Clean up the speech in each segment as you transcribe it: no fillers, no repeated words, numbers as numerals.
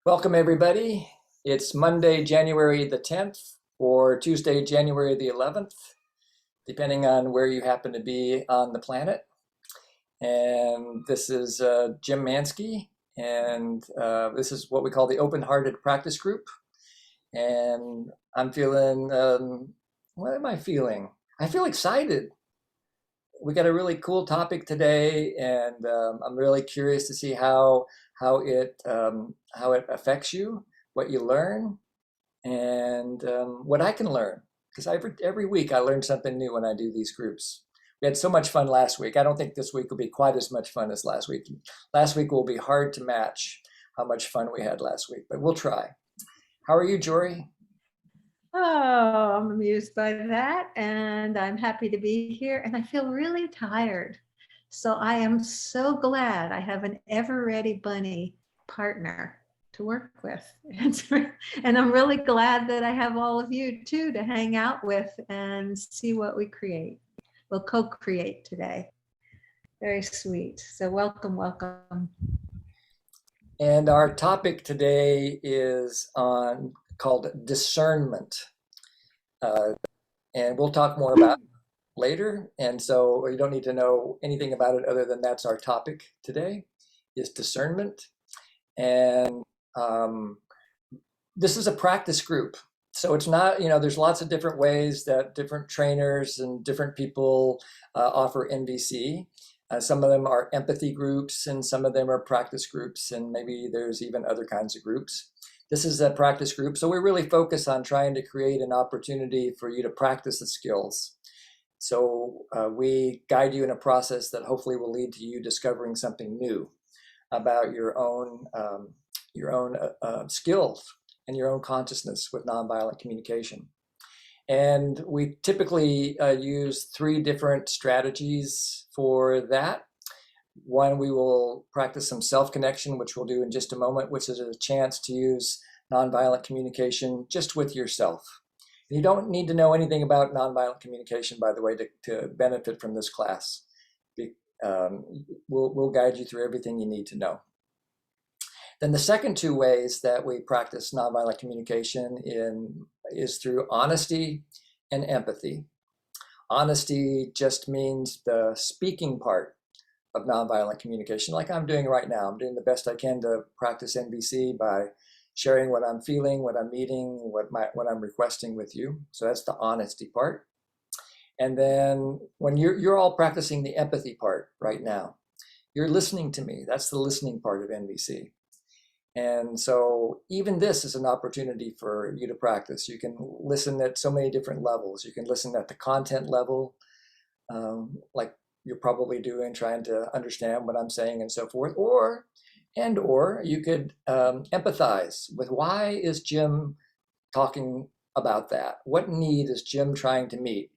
Welcome, everybody. It's Monday, January the 10th, or Tuesday, January the 11th, depending on where you happen to be on the planet. And this is Jim Mansky, and this is what we call the Open-Hearted Practice Group. And I'm feeling, what am I feeling? I feel excited. We got a really cool topic today, and I'm really curious to see how it affects you, what you learn, and what I can learn. Because every week I learn something new when I do these groups. We had so much fun last week. I don't think this week will be quite as much fun as last week. Last week will be hard to match how much fun we had last week, but we'll try. How are you, Jori? Oh, I'm amused by that, and I'm happy to be here, and I feel really tired. So I am so glad I have an ever-ready bunny partner to work with. And I'm really glad that I have all of you too to hang out with and see what we create. We'll co-create today. Very sweet. So welcome, welcome. And our topic today is called discernment. And we'll talk more about it later. And so you don't need to know anything about it other than that's our topic today, is discernment. And this is a practice group. So it's not, there's lots of different ways that different trainers and different people offer NVC. Some of them are empathy groups, and some of them are practice groups, and maybe there's even other kinds of groups. This is a practice group, so we really focus on trying to create an opportunity for you to practice the skills. So we guide you in a process that hopefully will lead to you discovering something new about your own skills and your own consciousness with nonviolent communication. And we typically use 3 different strategies for that. One, we will practice some self-connection, which we'll do in just a moment, which is a chance to use nonviolent communication just with yourself. You don't need to know anything about nonviolent communication, by the way, to benefit from this class. We'll guide you through everything you need to know. Then the second 2 ways that we practice nonviolent communication is through honesty and empathy. Honesty just means the speaking part of nonviolent communication, like I'm doing right now. I'm doing the best I can to practice NVC by sharing what I'm feeling, what I'm eating, what I'm requesting with you. So that's the honesty part. And then when you're all practicing the empathy part right now, you're listening to me. That's the listening part of NVC. And so even this is an opportunity for you to practice. You can listen at so many different levels. You can listen at the content level, like you're probably doing, trying to understand what I'm saying and so forth, or you could empathize with, why is Jim talking about that? What need is Jim trying to meet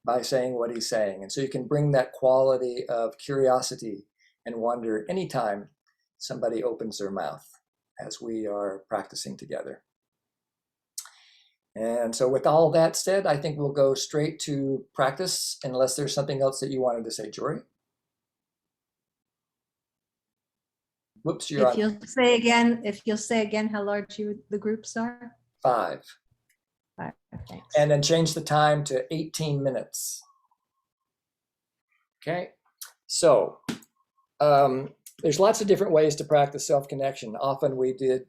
by saying what he's saying? And so you can bring that quality of curiosity and wonder anytime somebody opens their mouth as we are practicing together. And so with all that said, I think we'll go straight to practice, unless there's something else that you wanted to say, Jori. Whoops, you're on. If you'll say again how large the groups are. 5. 5, thanks. And then change the time to 18 minutes. Okay, so there's lots of different ways to practice self-connection. Often we do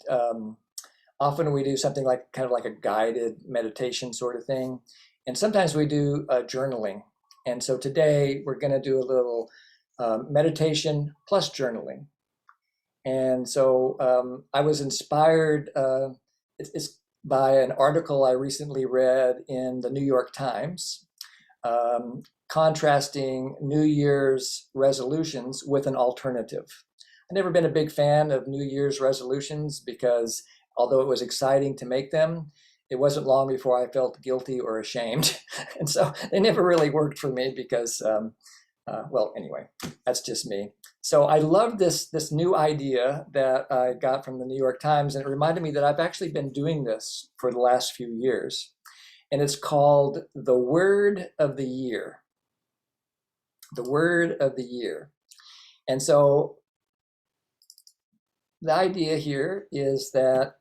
something like kind of like a guided meditation sort of thing. And sometimes we do journaling. And so today we're going to do a little meditation plus journaling. And so I was inspired it's by an article I recently read in the New York Times, contrasting New Year's resolutions with an alternative. I've never been a big fan of New Year's resolutions because although it was exciting to make them, it wasn't long before I felt guilty or ashamed. And so they never really worked for me because, well, anyway, that's just me. So I love this new idea that I got from the New York Times, and it reminded me that I've actually been doing this for the last few years. And it's called the Word of the Year. The Word of the Year. And so the idea here is that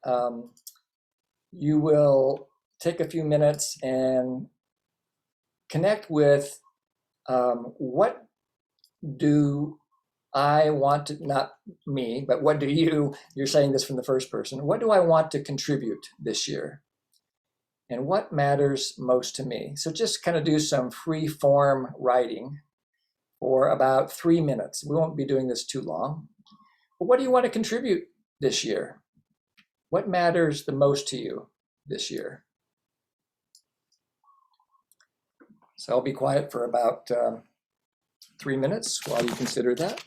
you will take a few minutes and connect with what do I want to, not me, but what do you're saying this from the first person, what do I want to contribute this year? And what matters most to me? So just kind of do some free form writing for about 3 minutes. We won't be doing this too long. But what do you want to contribute this year? What matters the most to you this year? So I'll be quiet for about 3 minutes while you consider that.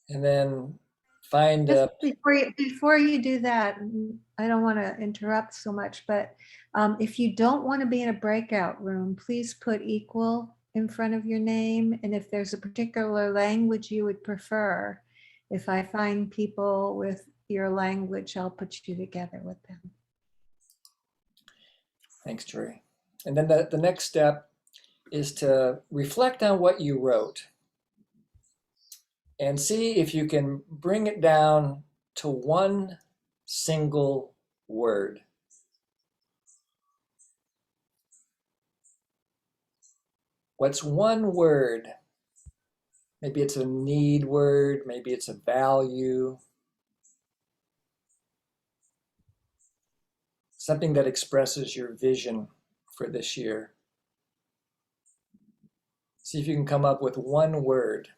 And then find Just before you do that, I don't want to interrupt so much, but if you don't want to be in a breakout room, please put equal in front of your name. And if there's a particular language you would prefer, if I find people with your language, I'll put you together with them. Thanks, Jori. And then the next step is to reflect on what you wrote and see if you can bring it down to one single word. What's one word? Maybe it's a need word, maybe it's a value, something that expresses your vision for this year. See if you can come up with one word.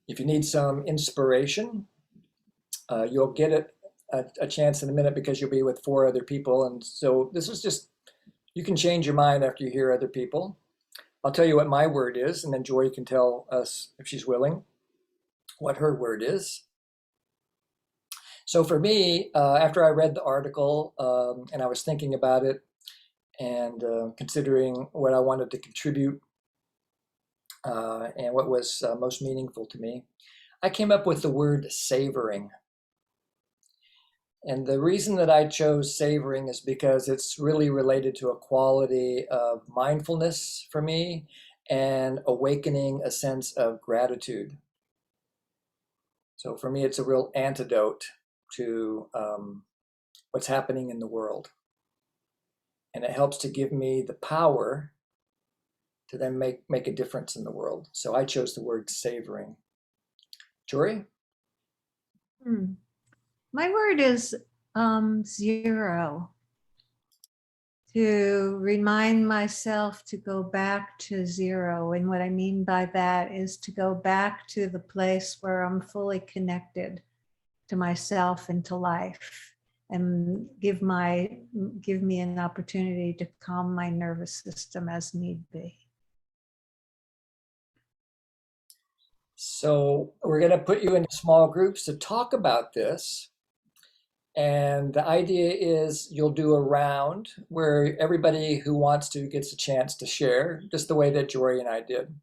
If you need some inspiration, you'll get it a chance in a minute because you'll be with 4 other people. And so this is just, you can change your mind after you hear other people. I'll tell you what my word is, and then Jori can tell us, if she's willing, what her word is. So for me, after I read the article and I was thinking about it and considering what I wanted to contribute and what was most meaningful to me, I came up with the word savoring. And the reason that I chose savoring is because it's really related to a quality of mindfulness for me and awakening a sense of gratitude. So for me, it's a real antidote to what's happening in the world. And it helps to give me the power to then make a difference in the world. So I chose the word savoring. Jori? Hmm. My word is zero. To remind myself to go back to zero. And what I mean by that is to go back to the place where I'm fully connected to myself and to life, and give me an opportunity to calm my nervous system as need be. So we're going to put you into small groups to talk about this. And the idea is you'll do a round where everybody who wants to gets a chance to share, just the way that Jori and I did.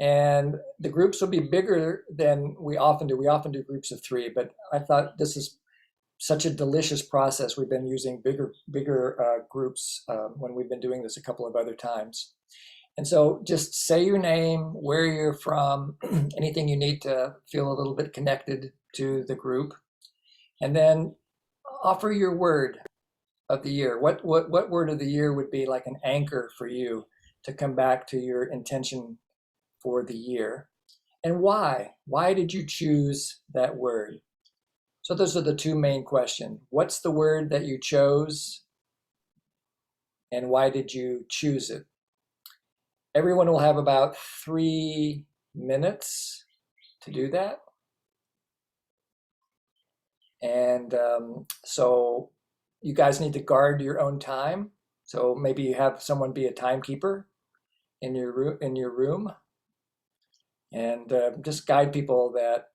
And the groups will be bigger than we often do. We often do groups of 3, but I thought this is such a delicious process. We've been using bigger groups when we've been doing this a couple of other times. And so just say your name, where you're from, anything you need to feel a little bit connected to the group. And then offer your word of the year. What word of the year would be like an anchor for you to come back to your intention for the year? And why? Why did you choose that word? So those are the 2 main questions. What's the word that you chose? And why did you choose it? Everyone will have about 3 minutes to do that. And so you guys need to guard your own time. So maybe you have someone be a timekeeper in your room, and just guide people that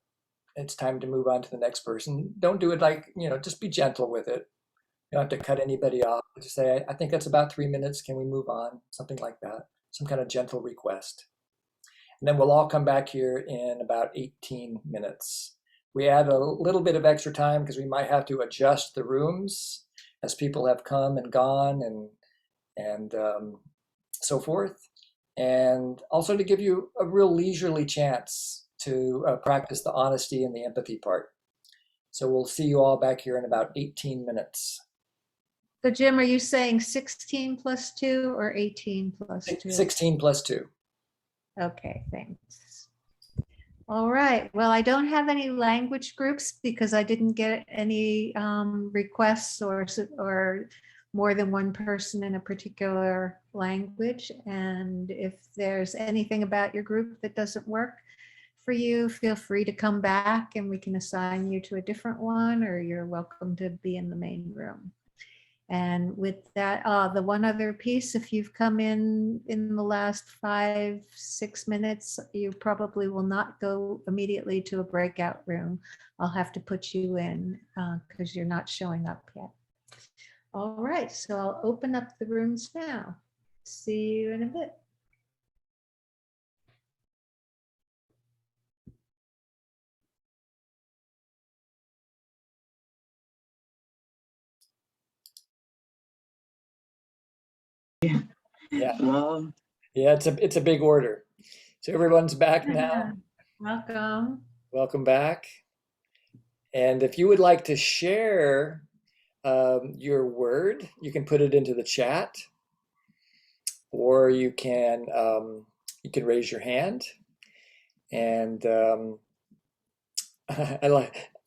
it's time to move on to the next person. Don't do it like, just be gentle with it. You don't have to cut anybody off. Just say, I think that's about 3 minutes. Can we move on? Something like that. Some kind of gentle request. And then we'll all come back here in about 18 minutes. We add a little bit of extra time because we might have to adjust the rooms as people have come and gone and so forth. And also to give you a real leisurely chance to practice the honesty and the empathy part. So we'll see you all back here in about 18 minutes. So Jim, are you saying 16 plus 2 or 18 plus 2? 16 plus 2. Okay, thanks. All right. Well, I don't have any language groups because I didn't get any requests or more than one person in a particular language. And if there's anything about your group that doesn't work for you, feel free to come back and we can assign you to a different one, or you're welcome to be in the main room. And with that, the one other piece, if you've come in the last 5-6 minutes, you probably will not go immediately to a breakout room. I'll have to put you in because you're not showing up yet. All right, so I'll open up the rooms now. See you in a bit. Yeah. Yeah, it's a big order. So everyone's back now. Welcome. Welcome back. And if you would like to share your word, you can put it into the chat, or you can raise your hand, and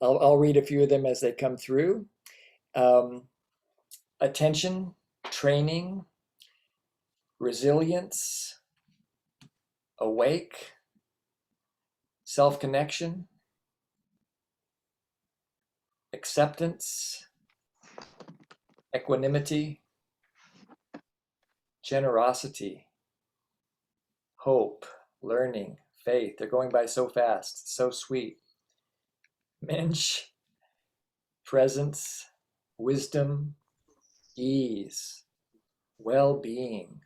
I'll read a few of them as they come through. Attention, training, resilience, awake, self-connection, acceptance, equanimity, generosity, hope, learning, faith. They're going by so fast, so sweet. Mensch, presence, wisdom, ease, well-being,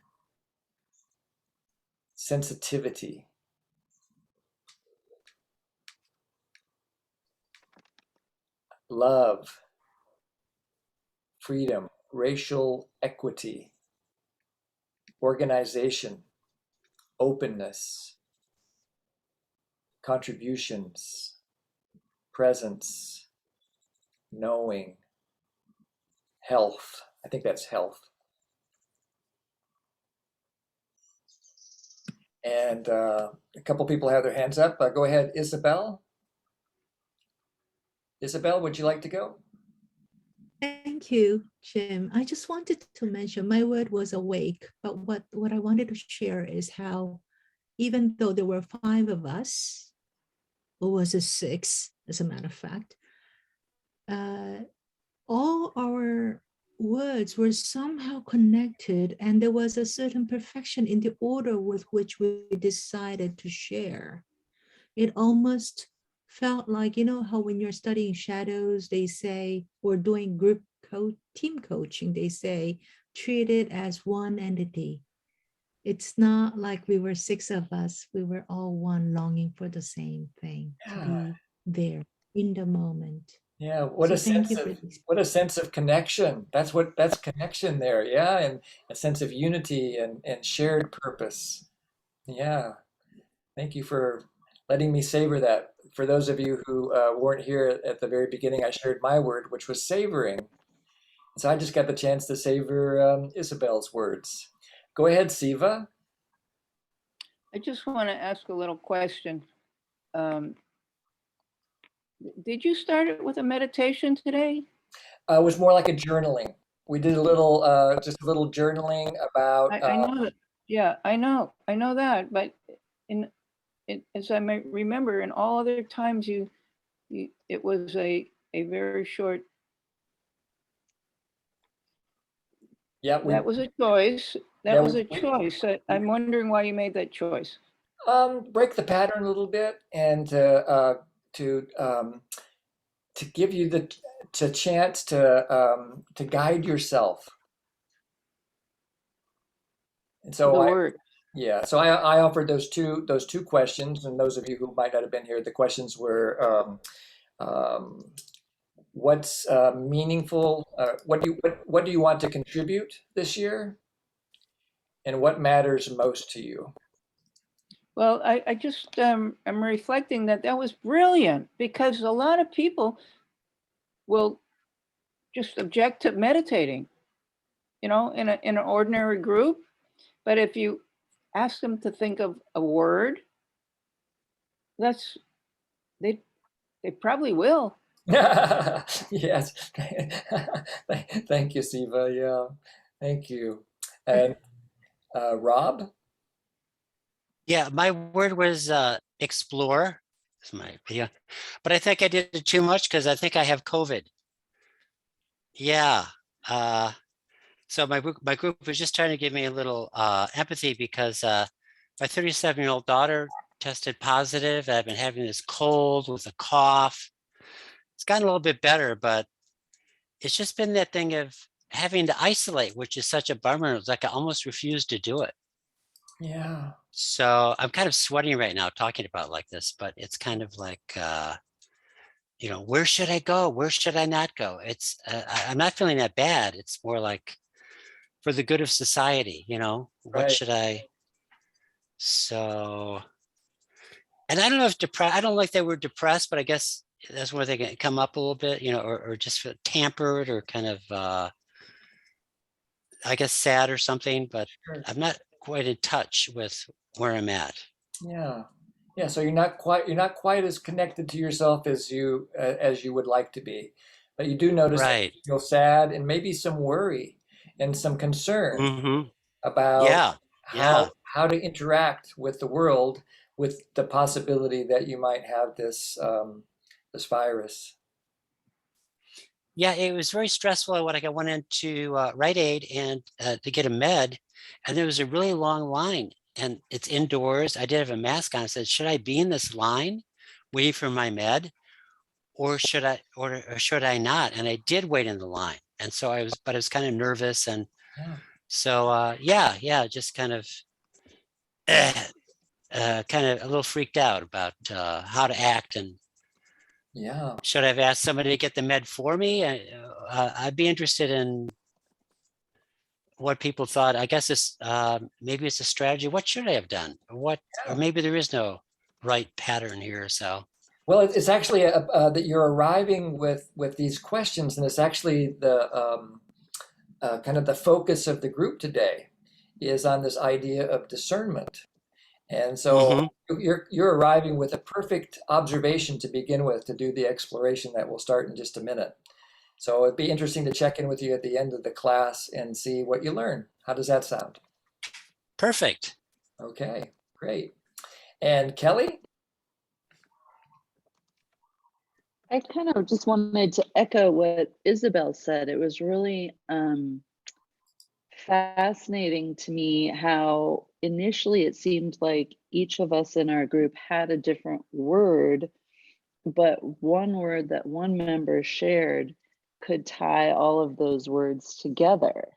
sensitivity, love, freedom, racial equity, organization, openness, contributions, presence, knowing, health. I think that's health. And a couple people have their hands up. Go ahead, Isabel. Isabel, would you like to go? Thank you, Jim. I just wanted to mention my word was awake, but what I wanted to share is how even though there were 5 of us, or was it 6, as a matter of fact, all our words were somehow connected, and there was a certain perfection in the order with which we decided to share. It almost felt like, how when you're studying shadows, they say, or doing team coaching, they say, treat it as one entity. It's not like we were 6 of us. We were all one, longing for the same thing, to be there in the moment. Yeah, So thank you for this. what a sense of connection. That's connection there. Yeah, and a sense of unity and shared purpose. Yeah, thank you for letting me savor that. For those of you who weren't here at the very beginning, I shared my word, which was savoring. So I just got the chance to savor Isabel's words. Go ahead, Siva. I just want to ask a little question. Did you start it with a meditation today? It was more like a journaling. We did a little, just a little journaling about. I know that. Yeah, I know that. But as I may remember, in all other times, it was a very short. Yeah, that was a choice. That Yeah, was a choice. I'm wondering why you made that choice. break the pattern a little bit and to give you the chance to guide yourself. And The so word. I offered those two questions, and those of you who might not have been here, the questions were what's meaningful, what do you want to contribute this year, and what matters most to you. Well, I just am reflecting that was brilliant, because a lot of people will just object to meditating, in an ordinary group. But if you ask them to think of a word, they probably will. Yes. Thank you, Siva. Yeah, thank you. And Rob? Yeah, my word was explore. It's my video, but I think I did it too much because I think I have COVID. Yeah. So my group was just trying to give me a little empathy because my 37-year-old daughter tested positive. I've been having this cold with a cough. It's gotten a little bit better, but it's just been that thing of having to isolate, which is such a bummer. It's like I almost refused to do it. Yeah. So I'm kind of sweating right now talking about it like this, but it's kind of like, where should I go? Where should I not go? It's, I'm not feeling that bad. It's more like for the good of society, what Right. should I? So, and I don't know if I don't like that word depressed, but I guess that's where they can come up a little bit, or just feel tampered or kind of, I guess sad or something, but Sure. I'm not quite in touch with where I'm at. Yeah. Yeah. So you're not quite as connected to yourself as you would like to be, but you do notice that Right. you feel sad and maybe some worry and some concern Mm-hmm. about Yeah. Yeah. how to interact with the world with the possibility that you might have this this virus. Yeah, it was very stressful when I went into Rite Aid and to get a med, and there was a really long line, and it's indoors. I did have a mask on. I said, should I be in this line waiting for my med? or should I not? And I did wait in the line. And so but I was kind of nervous. And Yeah. so, yeah, just kind of a little freaked out about how to act, and Yeah. should I have asked somebody to get the med for me? I'd be interested in what people thought. I guess this maybe it's a strategy. What should I have done? Or maybe there is no right pattern here. So Well, it's actually that you're arriving with these questions, and it's actually the kind of the focus of the group today is on this idea of discernment. And so you're arriving with a perfect observation to begin with to do the exploration that will start in just a minute. So it'd be interesting to check in with you at the end of the class and see what you learn. How does that sound? perfect. Okay, great. And Kelly? I kind of just wanted to echo what Isabel said. It was really fascinating to me how initially it seemed like each of us in our group had a different word, but one word that one member shared could tie all of those words together.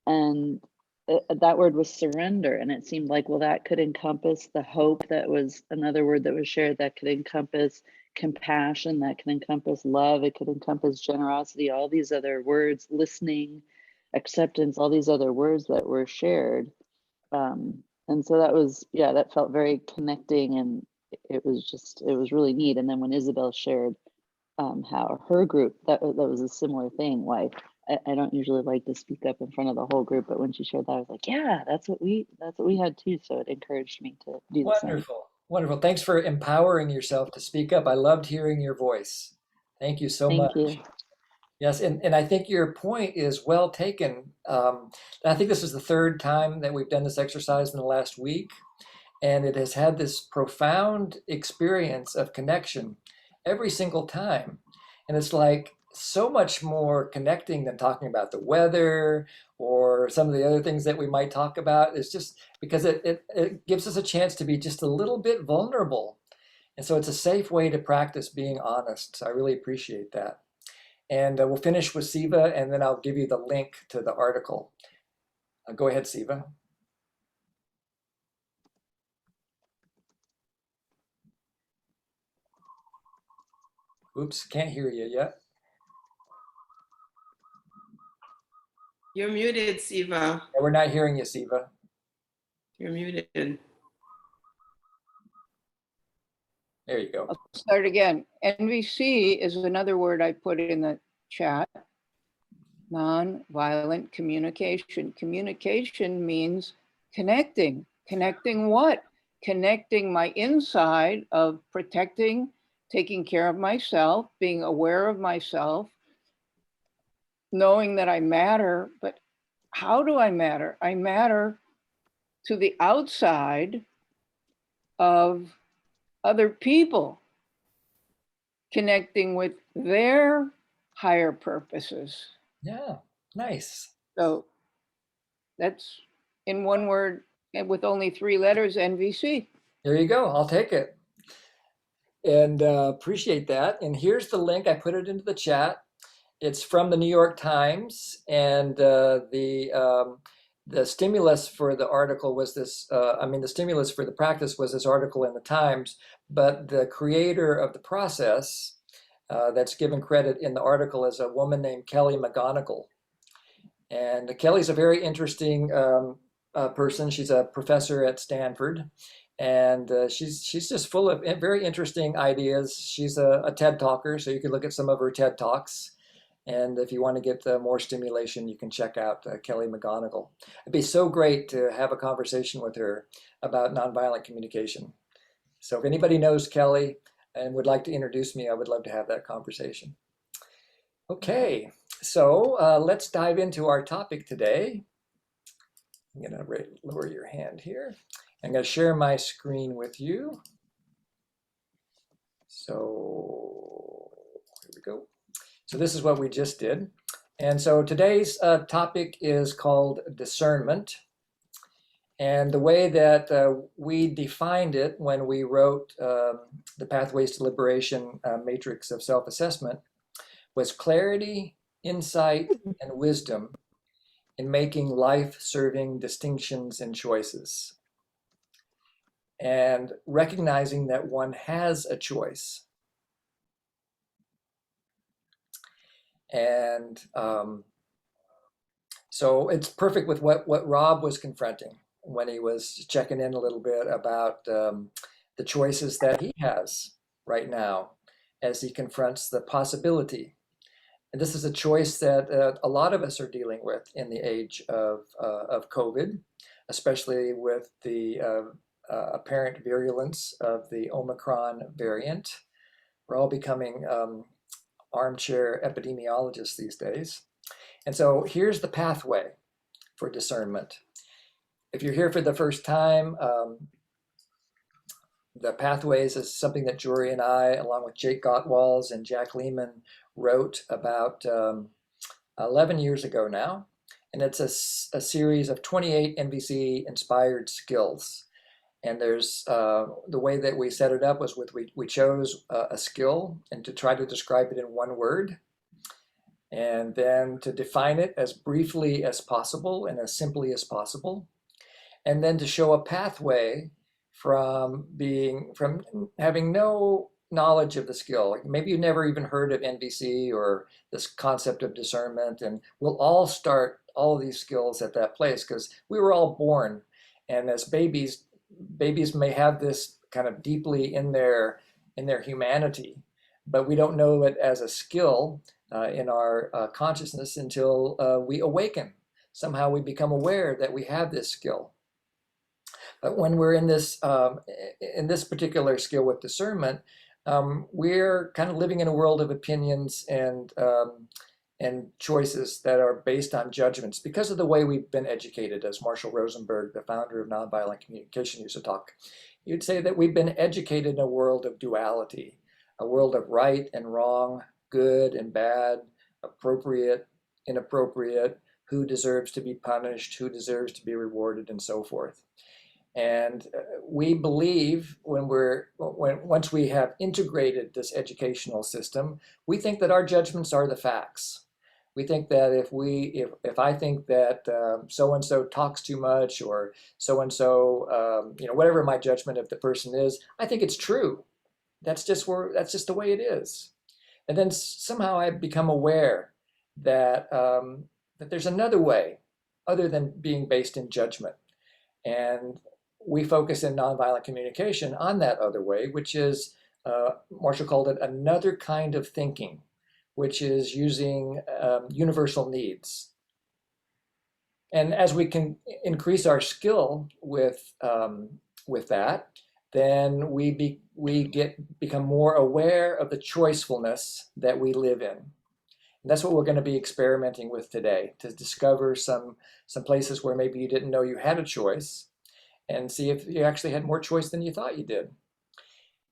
And that word was surrender. And it seemed like, well, that could encompass the hope. That was another word that was shared. That could encompass compassion. That could encompass love. It could encompass generosity, all these other words, listening, acceptance, all these other words that were shared. And so that was, that felt very connecting, and it was really neat. And then when Isabel shared how her group, that was a similar thing. Why I don't usually like to speak up in front of the whole group, but when she shared that, I was like, yeah, that's what we had too. So it encouraged me to do the same. Wonderful. Wonderful. Thanks for empowering yourself to speak up. I loved hearing your voice. Thank you so much. Thank you. Yes, and I think your point is well taken. I think this is the third time that we've done this exercise in the last week, and it has had this profound experience of connection every single time. And it's like so much more connecting than talking about the weather or some of the other things that we might talk about. It's just because it gives us a chance to be just a little bit vulnerable. And so it's a safe way to practice being honest. So I really appreciate that. And we'll finish with Siva, and then I'll give you the link to the article. Go ahead, Siva. Oops, can't hear you yet. You're muted, Siva. Yeah, we're not hearing you, Siva. You're muted. There you go. I'll start again. NVC is another word I put in the chat. Nonviolent communication. Communication means connecting. Connecting what? Connecting my inside of protecting, taking care of myself, being aware of myself, knowing that I matter. But how do I matter? I matter to the outside of other people, connecting with their higher purposes. Yeah, nice. So that's in one word and with only 3 letters, NVC. There you go. I'll take it. And appreciate that. And here's the link. I put it into the chat. It's from the New York Times, and the stimulus for the article was this. The stimulus for the practice was this article in the Times. But the creator of the process that's given credit in the article is a woman named Kelly McGonigal. And Kelly's a very interesting person. She's a professor at Stanford, and she's just full of very interesting ideas. She's a TED talker, so you can look at some of her TED Talks. And if you want to get more stimulation, you can check out Kelly McGonigal. It'd be so great to have a conversation with her about nonviolent communication. So if anybody knows Kelly and would like to introduce me, I would love to have that conversation. Okay, so let's dive into our topic today. I'm going to lower your hand here. I'm going to share my screen with you. So here we go. So this is what we just did. And so today's topic is called discernment. And the way that we defined it when we wrote the Pathways to Liberation Matrix of Self-Assessment was clarity, insight, and wisdom in making life-serving distinctions and choices, and recognizing that one has a choice. And so it's perfect with what Rob was confronting when he was checking in a little bit about the choices that he has right now as he confronts the possibility. And this is a choice that a lot of us are dealing with in the age of COVID, especially with the apparent virulence of the Omicron variant. We're all becoming armchair epidemiologists these days. And so here's the pathway for discernment. If you're here for the first time, the pathways is something that Jori and I, along with Jake Gottwals and Jack Lehman, wrote about 11 years ago now. And it's a series of 28 NVC inspired skills. And there's the way that we set it up was we chose a skill and to try to describe it in one word, and then to define it as briefly as possible and as simply as possible, and then to show a pathway from having no knowledge of the skill. Like maybe you never even heard of NVC or this concept of discernment, and we'll all start all of these skills at that place because we were all born, and as babies may have this kind of deeply in their humanity, but we don't know it as a skill in our consciousness until we awaken. Somehow we become aware that we have this skill. But when we're in this particular skill with discernment, we're kind of living in a world of opinions and choices that are based on judgments because of the way we've been educated. As Marshall Rosenberg, the founder of nonviolent communication, used to talk, you'd say that we've been educated in a world of duality, a world of right and wrong, good and bad, appropriate, inappropriate, who deserves to be punished, who deserves to be rewarded, and so forth. And we believe once we have integrated this educational system, we think that our judgments are the facts. We think that if I think that so-and-so talks too much, or so-and-so, whatever my judgment of the person is, I think it's true. That's just the way it is. And then somehow I become aware that that there's another way other than being based in judgment. And we focus in nonviolent communication on that other way, which is, Marshall called it another kind of thinking, which is using universal needs. And as we can increase our skill with that, then we become more aware of the choicefulness that we live in. And that's what we're going to be experimenting with today, to discover some places where maybe you didn't know you had a choice, and see if you actually had more choice than you thought you did.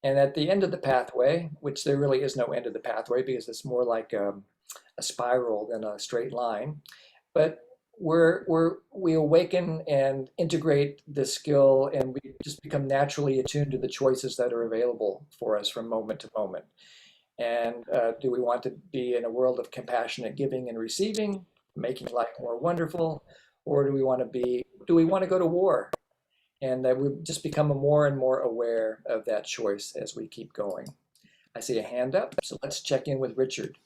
And at the end of the pathway, which there really is no end of the pathway because it's more like a spiral than a straight line, but we awaken and integrate this skill, and we just become naturally attuned to the choices that are available for us from moment to moment. And do we want to be in a world of compassionate giving and receiving, making life more wonderful, or do we want to go to war? And that we just become more and more aware of that choice as we keep going. I see a hand up, so let's check in with Richard.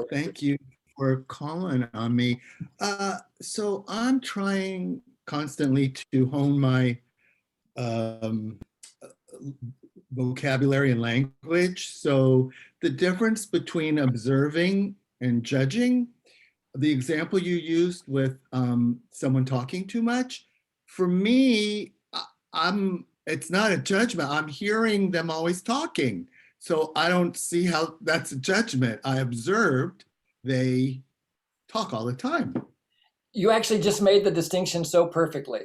Thank you for calling on me. So I'm trying constantly to hone my vocabulary and language. So the difference between observing and judging, the example you used with someone talking too much, for me, it's not a judgment. I'm hearing them always talking. So I don't see how that's a judgment. I observed they talk all the time. You actually just made the distinction so perfectly.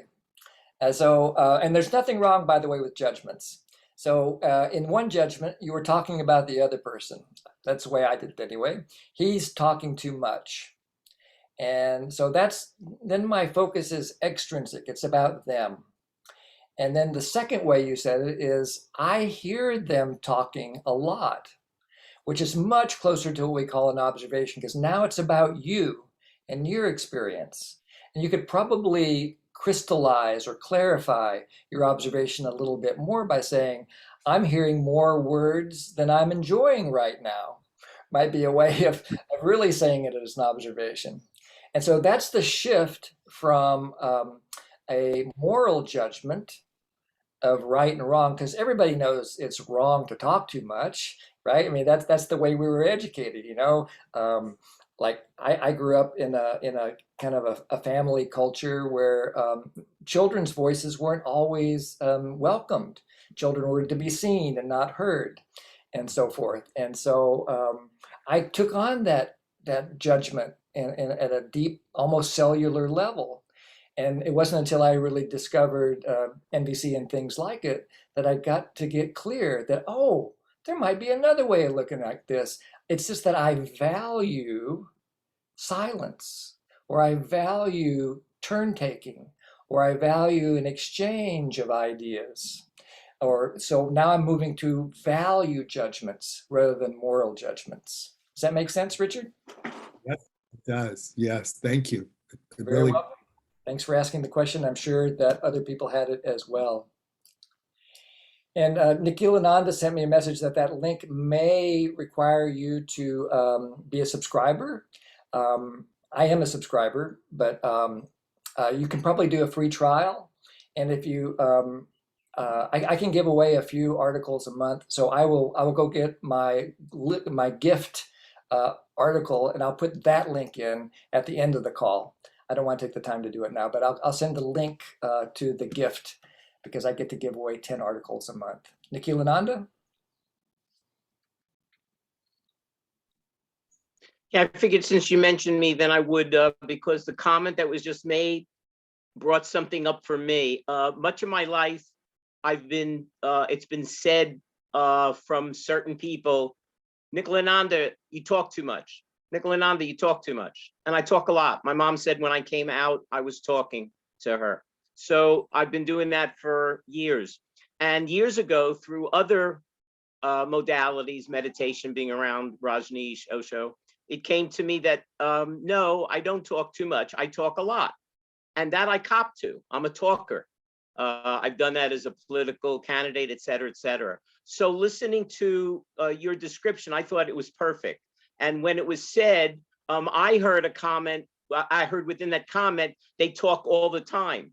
And there's nothing wrong, by the way, with judgments. So in one judgment, you were talking about the other person. That's the way I did it anyway. He's talking too much. And so then my focus is extrinsic. It's about them. And then the second way you said it is I hear them talking a lot, which is much closer to what we call an observation, because now it's about you and your experience. And you could probably crystallize or clarify your observation a little bit more by saying, I'm hearing more words than I'm enjoying right now. Might be a way of really saying it as an observation. And so that's the shift from a moral judgment of right and wrong, because everybody knows it's wrong to talk too much, right? I mean, that's the way we were educated, you know. Like I grew up in a kind of a family culture where children's voices weren't always welcomed. Children were to be seen and not heard, and so forth. And so I took on that judgment at a deep, almost cellular level. And it wasn't until I really discovered NVC and things like it that I got to get clear that, oh, there might be another way of looking at this. It's just that I value silence, or I value turn taking, or I value an exchange of ideas. Or so now I'm moving to value judgments rather than moral judgments. Does that make sense, Richard? Yes, it does. Yes, thank you. It Very really, welcome. Thanks for asking the question. I'm sure that other people had it as well. And Nikhil Ananda sent me a message that link may require you to be a subscriber. I am a subscriber, but you can probably do a free trial. And if you, I can give away a few articles a month. So I will go get my gift article, and I'll put that link in at the end of the call. I don't want to take the time to do it now, but I'll send the link to the gift, because I get to give away 10 articles a month. Nikhil Ananda? Yeah, I figured since you mentioned me, then I would, because the comment that was just made brought something up for me. Much of my life, I've been, it's been said from certain people, Nikhil Ananda, you talk too much. Nikhil Ananda, you talk too much. And I talk a lot. My mom said when I came out, I was talking to her. So I've been doing that for years. And years ago, through other modalities, meditation being around Rajneesh, Osho, it came to me that, no, I don't talk too much. I talk a lot. And that I cop to. I'm a talker. I've done that as a political candidate, et cetera, et cetera. So listening to your description, I thought it was perfect. And when it was said, I heard a comment, I heard within that comment, they talk all the time.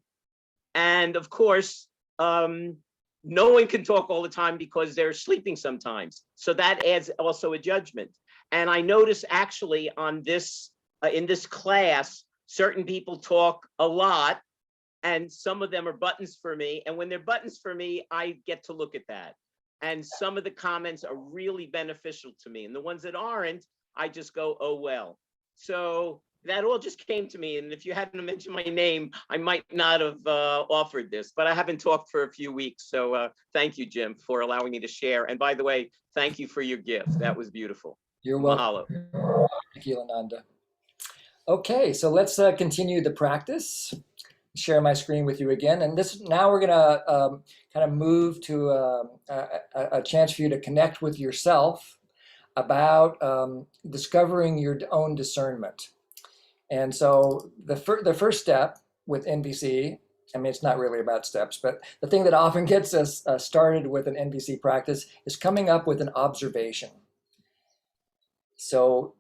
And of course, no one can talk all the time because they're sleeping sometimes. So that adds also a judgment. And I notice actually on this, in this class, certain people talk a lot, and some of them are buttons for me. And when they're buttons for me, I get to look at that. And some of the comments are really beneficial to me. And the ones that aren't, I just go, oh, well. So that all just came to me. And if you hadn't mentioned my name, I might not have offered this, but I haven't talked for a few weeks. So thank you, Jim, for allowing me to share. And by the way, thank you for your gift. That was beautiful. You're Mahalo. welcome, Nikhil Ananda. Okay, so let's continue the practice. Share my screen with you again. And this now we're gonna kind of move to a chance for you to connect with yourself about discovering your own discernment. And so the first step with NVC, I mean, it's not really about steps, but the thing that often gets us started with an NVC practice is coming up with an observation. So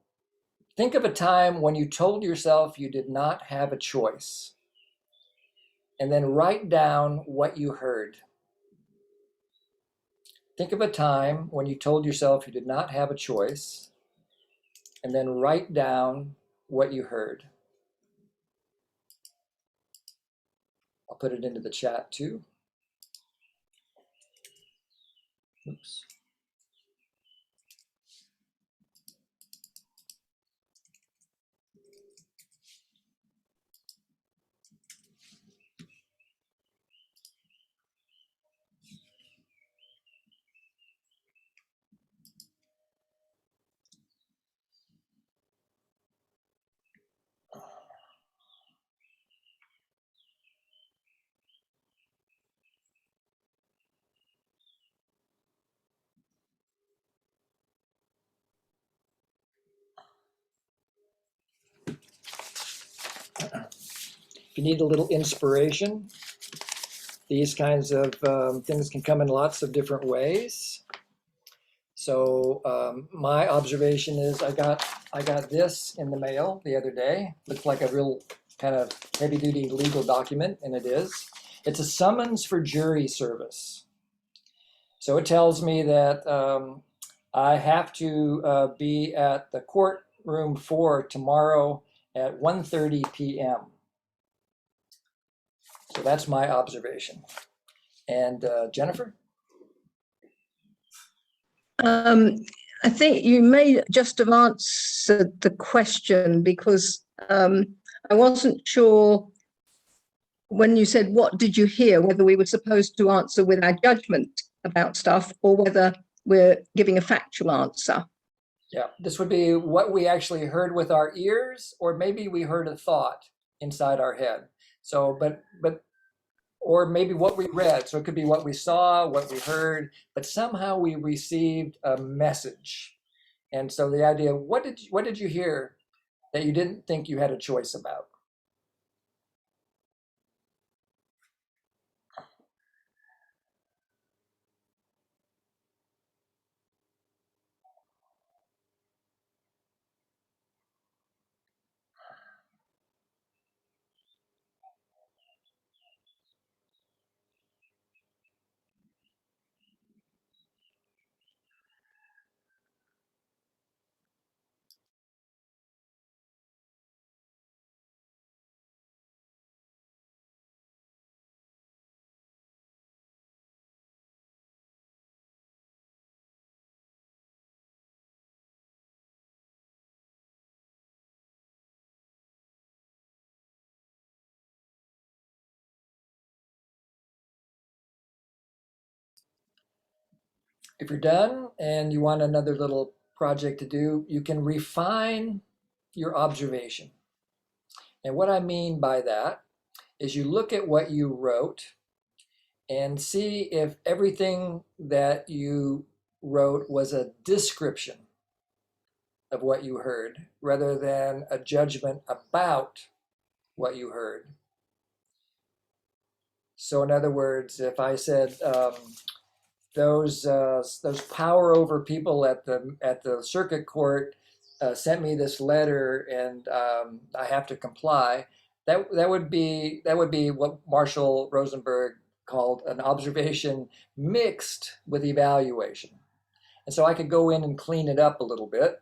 think of a time when you told yourself you did not have a choice, and then write down what you heard. Think of a time when you told yourself you did not have a choice, and then write down what you heard. I'll put it into the chat too. Oops. If you need a little inspiration, these kinds of things can come in lots of different ways. So my observation is I got this in the mail the other day. Looks like a real kind of heavy-duty legal document, and it is. It's a summons for jury service. So it tells me that I have to be at the courtroom 4 tomorrow at 1:30 p.m. So that's my observation. And Jennifer? I think you may just have answered the question, because I wasn't sure when you said, what did you hear, whether we were supposed to answer with our judgment about stuff or whether we're giving a factual answer. Yeah, this would be what we actually heard with our ears, or maybe we heard a thought inside our head. So, or maybe what we read. So it could be what we saw, what we heard, but somehow we received a message. And so the idea, what did you hear that you didn't think you had a choice about? If you're done and you want another little project to do, you can refine your observation. And what I mean by that is you look at what you wrote and see if everything that you wrote was a description of what you heard rather than a judgment about what you heard. So in other words, if I said those power over people at the circuit court sent me this letter and I have to comply, that would be what Marshall Rosenberg called an observation mixed with evaluation. And so I could go in and clean it up a little bit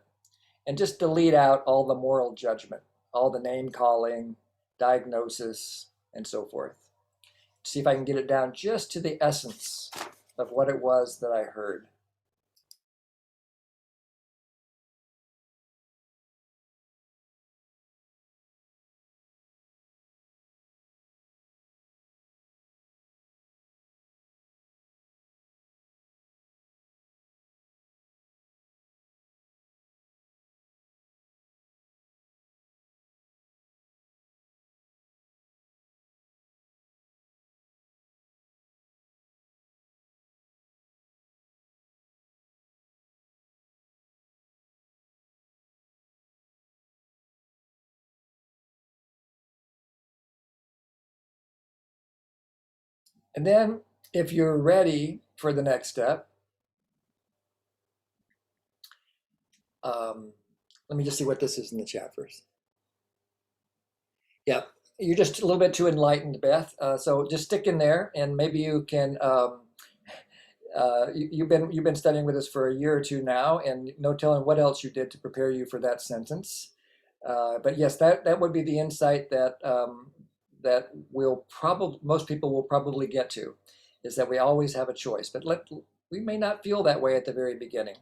and just delete out all the moral judgment, all the name calling, diagnosis, and so forth. See if I can get it down just to the essence of what it was that I heard. And then if you're ready for the next step, let me just see what this is in the chat first. Yeah, you're just a little bit too enlightened, Beth. So just stick in there, and maybe you can. You've been studying with us for a year or two now, and no telling what else you did to prepare you for that sentence. But yes, that would be the insight that that most people will probably get to, is that we always have a choice. But we may not feel that way at the very beginning.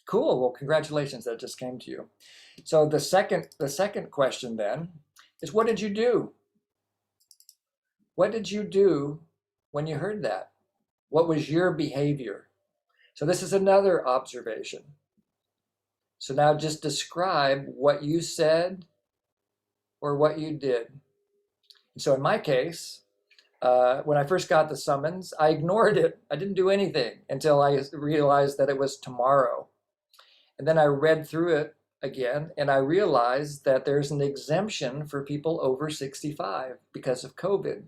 Cool. Well, congratulations, that just came to you. So the second question then is, what did you do? What did you do when you heard that? What was your behavior? So this is another observation. So now just describe what you said or what you did. So in my case, when I first got the summons, I ignored it. I didn't do anything until I realized that it was tomorrow. And then I read through it again, and I realized that there's an exemption for people over 65 because of COVID.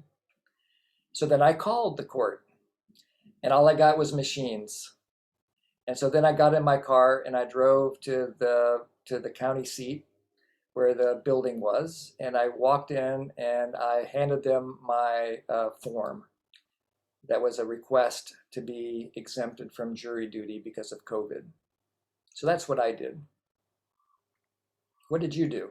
So then I called the court, and all I got was machines. And so then I got in my car and I drove to the county seat where the building was, and I walked in and I handed them my form that was a request to be exempted from jury duty because of COVID. So that's what I did. What did you do?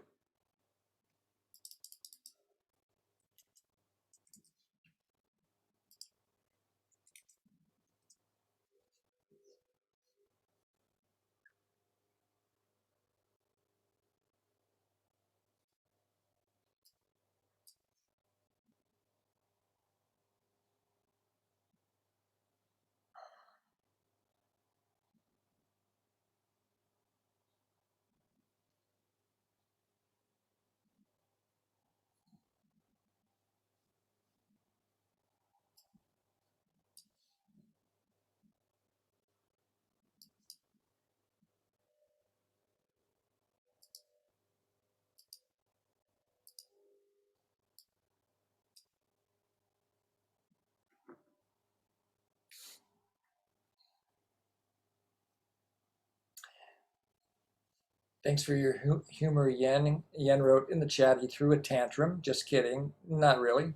Thanks for your humor, Yen. Yen wrote in the chat, he threw a tantrum. Just kidding. Not really.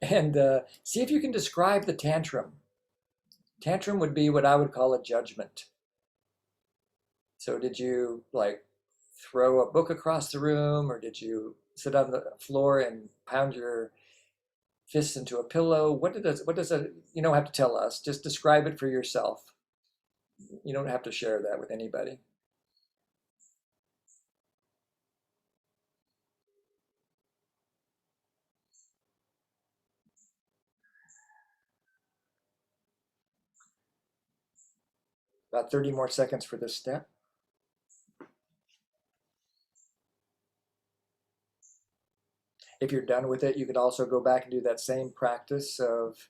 And see if you can describe the tantrum. Tantrum would be what I would call a judgment. So did you like throw a book across the room, or did you sit on the floor and pound your fists into a pillow? What does a, you don't have to tell us, just describe it for yourself. You don't have to share that with anybody. About 30 more seconds for this step. If you're done with it, you could also go back and do that same practice of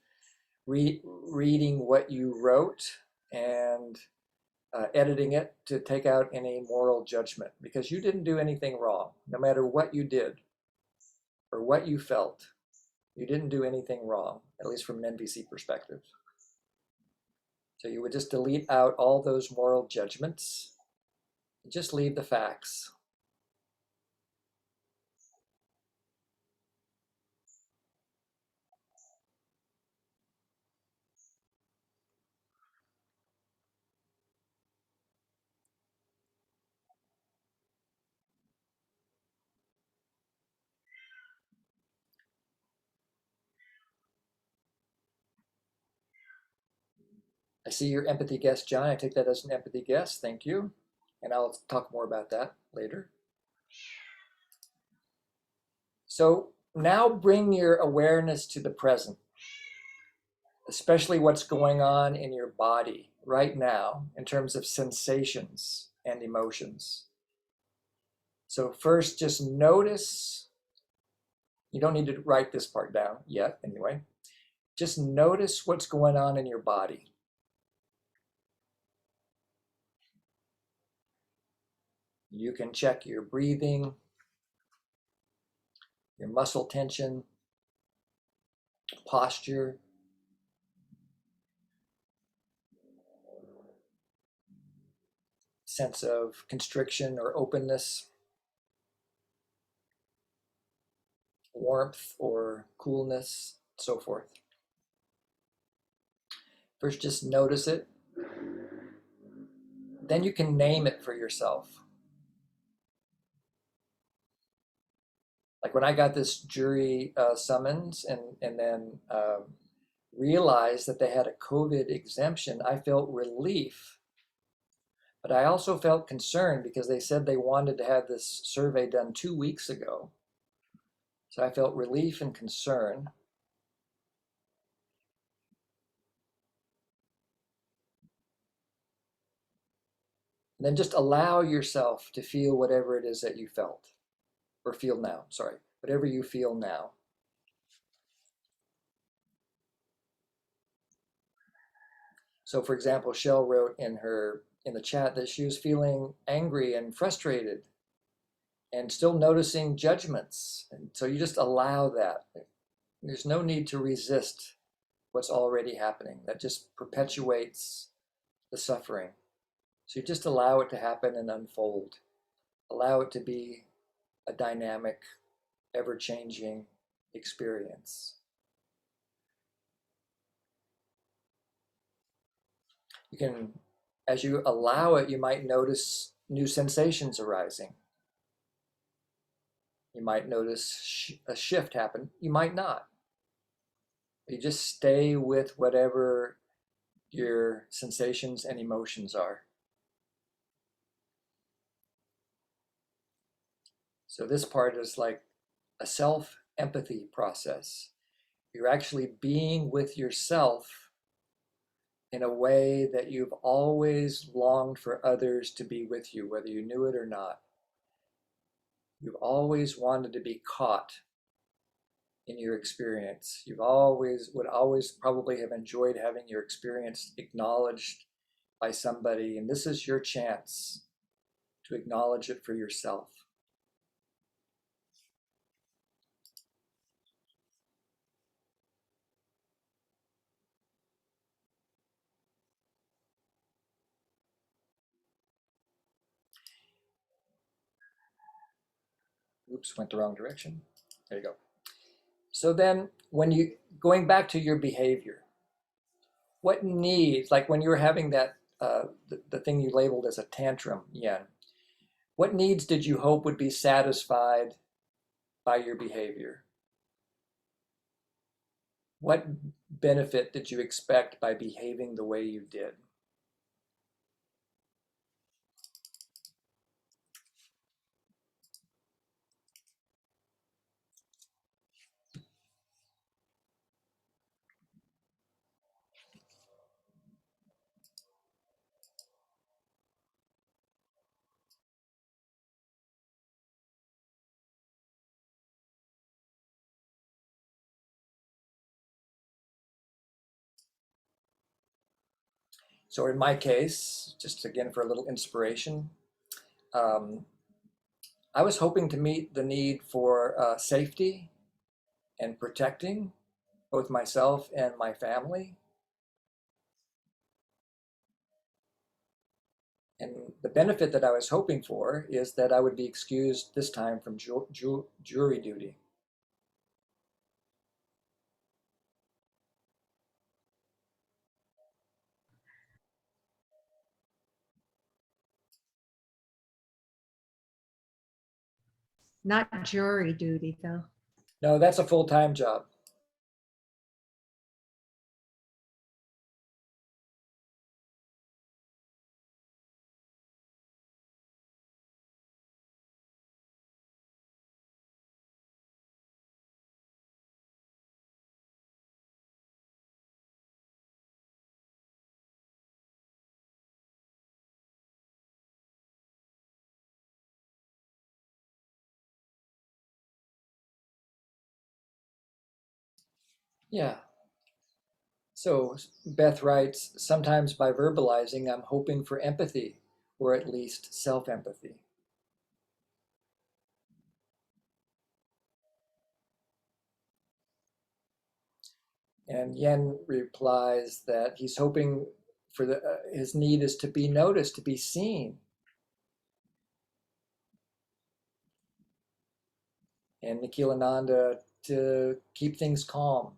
reading what you wrote and editing it to take out any moral judgment, because you didn't do anything wrong. No matter what you did or what you felt, you didn't do anything wrong, at least from an NVC perspective. So you would just delete out all those moral judgments and just leave the facts. I see your empathy guess, John. I take that as an empathy guess. Thank you. And I'll talk more about that later. So now bring your awareness to the present, especially what's going on in your body right now in terms of sensations and emotions. So first, just notice, you don't need to write this part down yet anyway. Just notice what's going on in your body. You can check your breathing, your muscle tension, posture, sense of constriction or openness, warmth or coolness, so forth. First, just notice it. Then you can name it for yourself. Like when I got this jury summons and then realized that they had a COVID exemption, I felt relief. But I also felt concerned because they said they wanted to have this survey done 2 weeks ago. So I felt relief and concern. And then just allow yourself to feel whatever it is that you felt, or feel now, sorry, whatever you feel now. So for example, Shell wrote in the chat that she was feeling angry and frustrated and still noticing judgments. And so you just allow that. There's no need to resist what's already happening. That just perpetuates the suffering. So you just allow it to happen and unfold. Allow it to be a dynamic, ever-changing experience. You can, as you allow it, you might notice new sensations arising. You might notice a shift happen. You might not. You just stay with whatever your sensations and emotions are. So this part is like a self-empathy process. You're actually being with yourself in a way that you've always longed for others to be with you, whether you knew it or not. You've always wanted to be caught in your experience. Would always probably have enjoyed having your experience acknowledged by somebody, and this is your chance to acknowledge it for yourself. Oops, went the wrong direction. There you go. So then going back to your behavior, what needs, like when you were having that, the thing you labeled as a tantrum, Yen, what needs did you hope would be satisfied by your behavior? What benefit did you expect by behaving the way you did? So in my case, just again for a little inspiration, I was hoping to meet the need for safety and protecting both myself and my family. And the benefit that I was hoping for is that I would be excused this time from jury duty. Not jury duty, though. No, that's a full-time job. Yeah. So Beth writes, sometimes by verbalizing, I'm hoping for empathy, or at least self-empathy. And Yen replies that he's hoping for his need is to be noticed, to be seen. And Nikhilananda to keep things calm,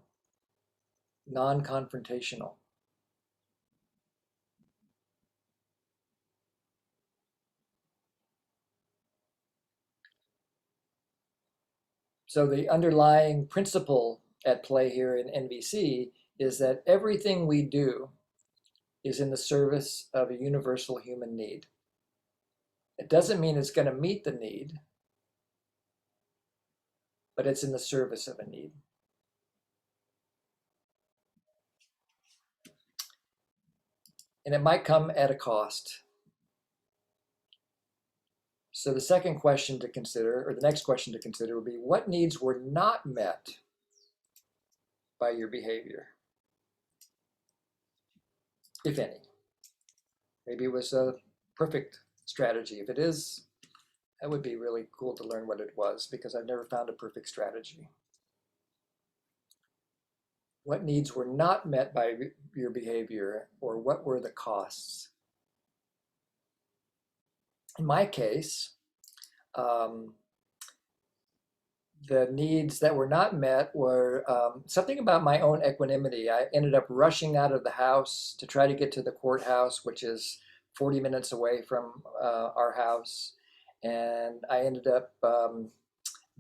non-confrontational. So the underlying principle at play here in NVC is that everything we do is in the service of a universal human need. It doesn't mean it's going to meet the need, but it's in the service of a need. And it might come at a cost. So the second question to consider, or the next question to consider, would be what needs were not met by your behavior, if any? Maybe it was a perfect strategy. If it is, That would be really cool to learn what it was, because I've never found a perfect strategy. What needs were not met by your behavior, or what were the costs? In my case, the needs that were not met were something about my own equanimity. I ended up rushing out of the house to try to get to the courthouse, which is 40 minutes away from our house. And I ended up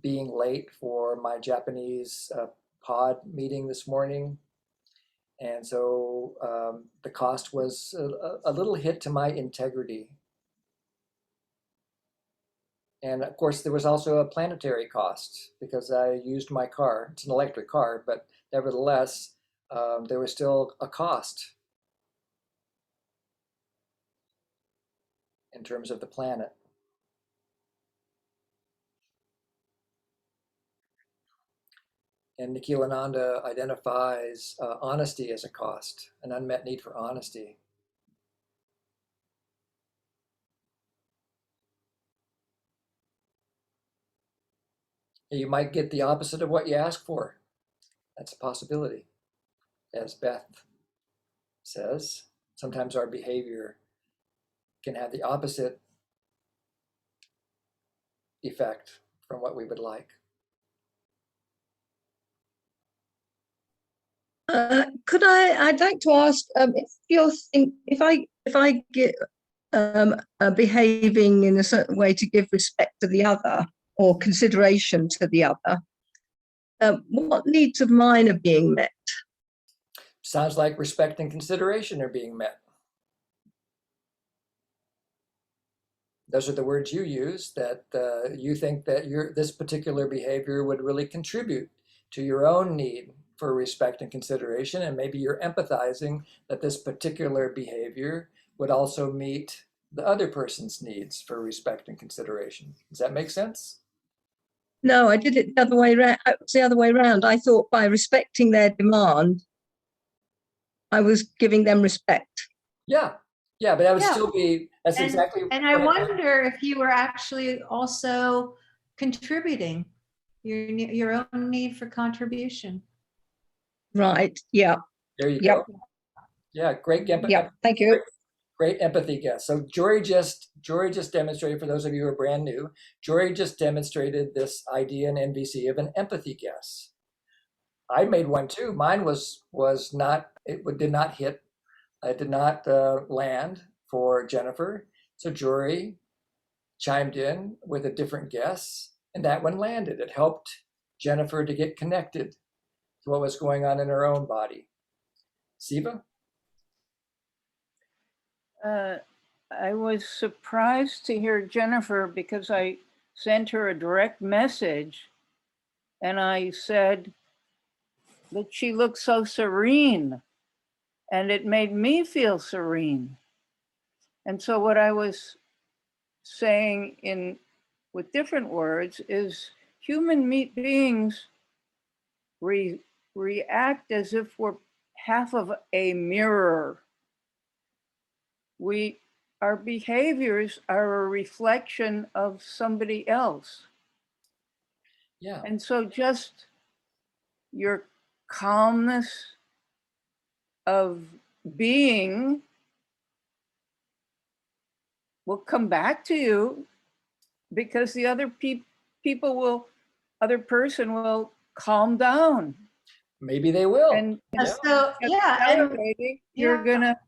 being late for my Japanese pod meeting this morning. And so the cost was a little hit to my integrity. And of course, there was also a planetary cost because I used my car. It's an electric car, but nevertheless, there was still a cost in terms of the planet. And Nikhilananda identifies honesty as a cost, an unmet need for honesty. You might get the opposite of what you ask for. That's a possibility. As Beth says, sometimes our behavior can have the opposite effect from what we would like. I'd like to ask if I get behaving in a certain way to give respect to the other or consideration to the other, what needs of mine are being met? Sounds like respect and consideration are being met. Those are the words you use, that you think that this particular behavior would really contribute to your own need for respect and consideration, and maybe you're empathizing that this particular behavior would also meet the other person's needs for respect and consideration. Does that make sense? No, I did it the other way around. It was the other way around. I thought by respecting their demand, I was giving them respect. Yeah, but that would Yeah. still be, that's exactly. And I wonder if you were actually also contributing your own need for contribution. Right. Yeah. There you Yep. go. Yeah, great. Yeah. Thank you. Great empathy guess. So Jori just demonstrated, for those of you who are brand new, Jori just demonstrated this idea in NVC of an empathy guess. I made one too. Mine was not, it did not hit, it did not land for Jennifer. So Jori chimed in with a different guess, and that one landed. It helped Jennifer to get connected to what was going on in her own body. Siva? I was surprised to hear Jennifer, because I sent her a direct message and I said that she looked so serene, and it made me feel serene. And so what I was saying with different words is human beings react as if we're half of a mirror. Our behaviors are a reflection of somebody else. Yeah. And so just your calmness of being will come back to you, because the other other person will calm down. Maybe they will. And So yeah, you're gonna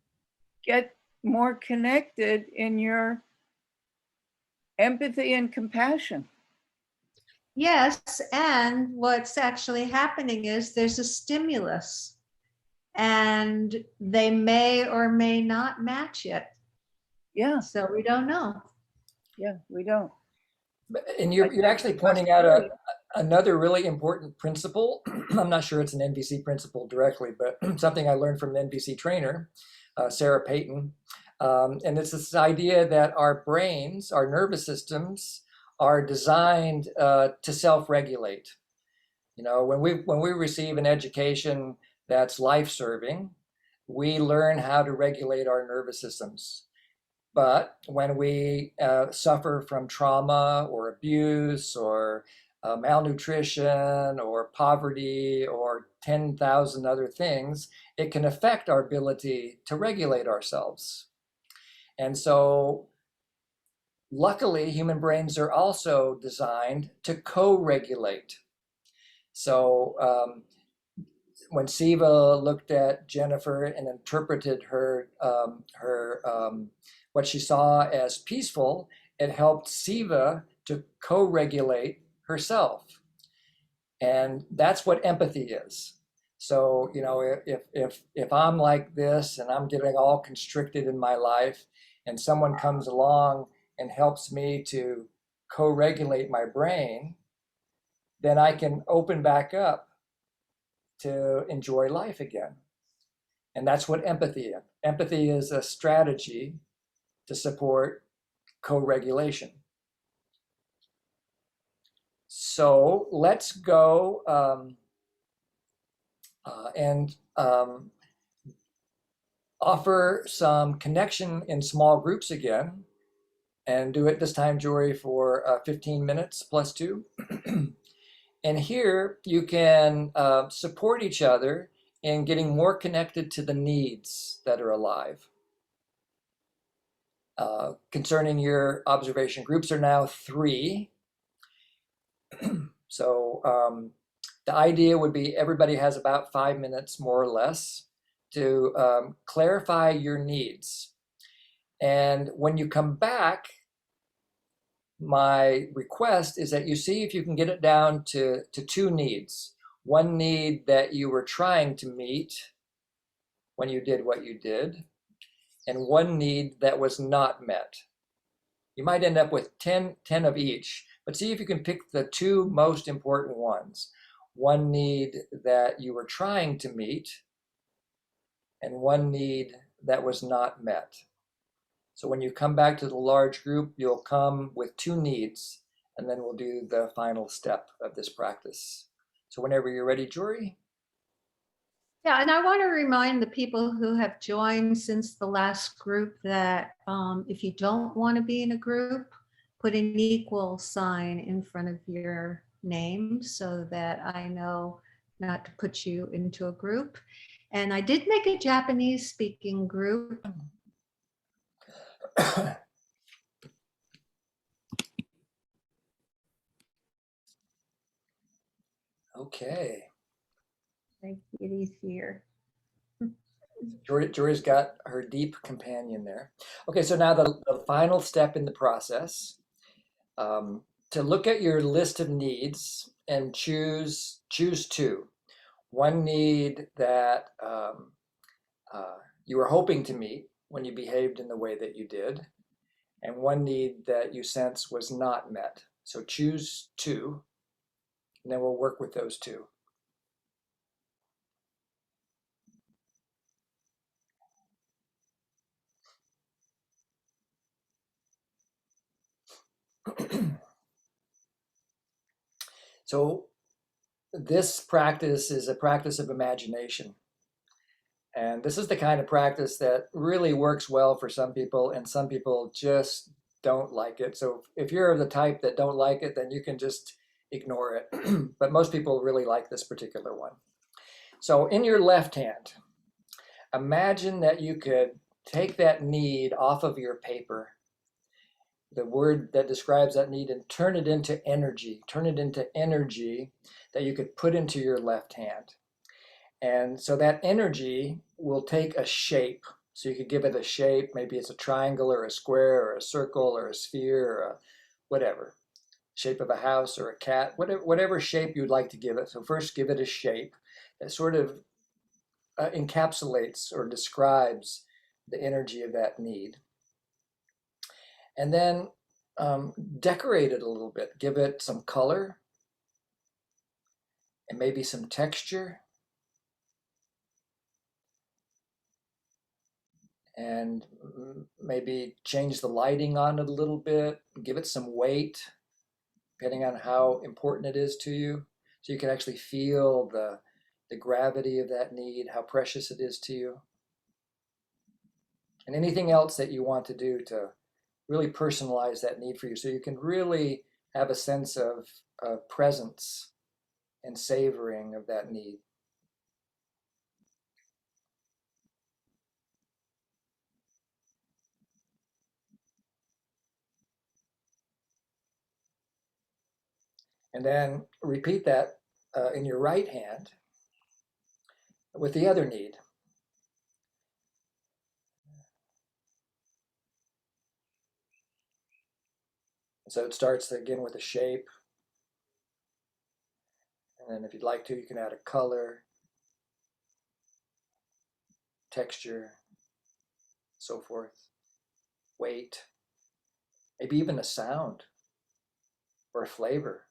get more connected in your empathy and compassion. yes, and what's actually happening is there's a stimulus, and they may or may not match it. Yeah. So we don't know. Yeah, we don't. And you're actually pointing out another really important principle. I'm not sure it's an NVC principle directly, but something I learned from an NVC trainer, Sarah Payton. And it's this idea that our brains, our nervous systems, are designed to self-regulate. You know, when we receive an education that's life-serving, we learn how to regulate our nervous systems. But when we suffer from trauma or abuse or malnutrition or poverty or 10,000 other things, it can affect our ability to regulate ourselves. And so, luckily, human brains are also designed to co-regulate. So when Siva looked at Jennifer and interpreted what she saw as peaceful, it helped Siva to co-regulate herself. And that's what empathy is. So, you know, if I'm like this and I'm getting all constricted in my life, and someone comes along and helps me to co-regulate my brain, then I can open back up to enjoy life again. And that's what empathy is. Empathy is a strategy to support co-regulation. So let's go and offer some connection in small groups again, and do it this time, Jori, for 15 minutes plus 2. And here you can support each other in getting more connected to the needs that are alive. Concerning your observation, groups are now 3. So the idea would be everybody has about 5 minutes, more or less, to clarify your needs. And when you come back, my request is that you see if you can get it down to 2 needs. One need that you were trying to meet when you did what you did, and one need that was not met. You might end up with 10 of each, but see if you can pick the 2 most important ones. One need that you were trying to meet, and one need that was not met. So when you come back to the large group, you'll come with 2 needs, and then we'll do the final step of this practice. So whenever you're ready, Jori. Yeah, and I want to remind the people who have joined since the last group that if you don't want to be in a group, put an equal sign in front of your name so that I know not to put you into a group. And I did make a Japanese speaking group. Okay. Thank you, here. Jori's got her deep companion there. Okay, so now the final step in the process, to look at your list of needs and choose 2. One need that you were hoping to meet when you behaved in the way that you did, and one need that you sense was not met. So choose 2, and then we'll work with those 2. So this practice is a practice of imagination. And this is the kind of practice that really works well for some people, and some people just don't like it. So if you're the type that don't like it, then you can just ignore it. But most people really like this particular one. So in your left hand, imagine that you could take that need off of your paper, the word that describes that need, and turn it into energy. Turn it into energy that you could put into your left hand. And so that energy will take a shape. So you could give it a shape. Maybe it's a triangle or a square or a circle or a sphere or a whatever. Shape of a house or a cat, whatever shape you'd like to give it. So first give it a shape that sort of encapsulates or describes the energy of that need. And then decorate it a little bit. Give it some color and maybe some texture. And maybe change the lighting on it a little bit, give it some weight, depending on how important it is to you. So you can actually feel the gravity of that need, how precious it is to you. and anything else that you want to do to really personalize that need for you so you can really have a sense of presence and savoring of that need. And then repeat that in your right hand with the other need. So it starts again with a shape. And then if you'd like to, you can add a color, texture, so forth, weight, maybe even a sound or a flavor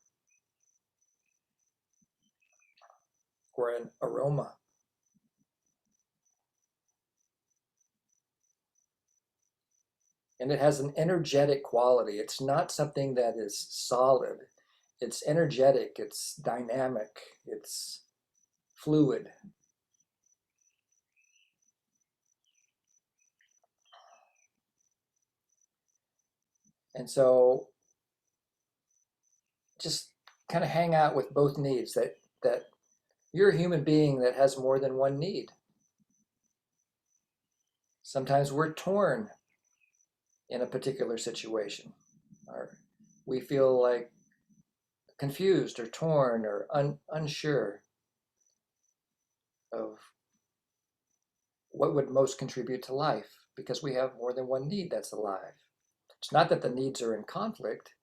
or an aroma. And it has an energetic quality. It's not something that is solid. It's energetic, it's dynamic, it's fluid. And so just kind of hang out with both needs, that you're a human being that has more than one need. Sometimes we're torn in a particular situation, or we feel like confused or torn or unsure of what would most contribute to life because we have more than one need that's alive. It's not that the needs are in conflict,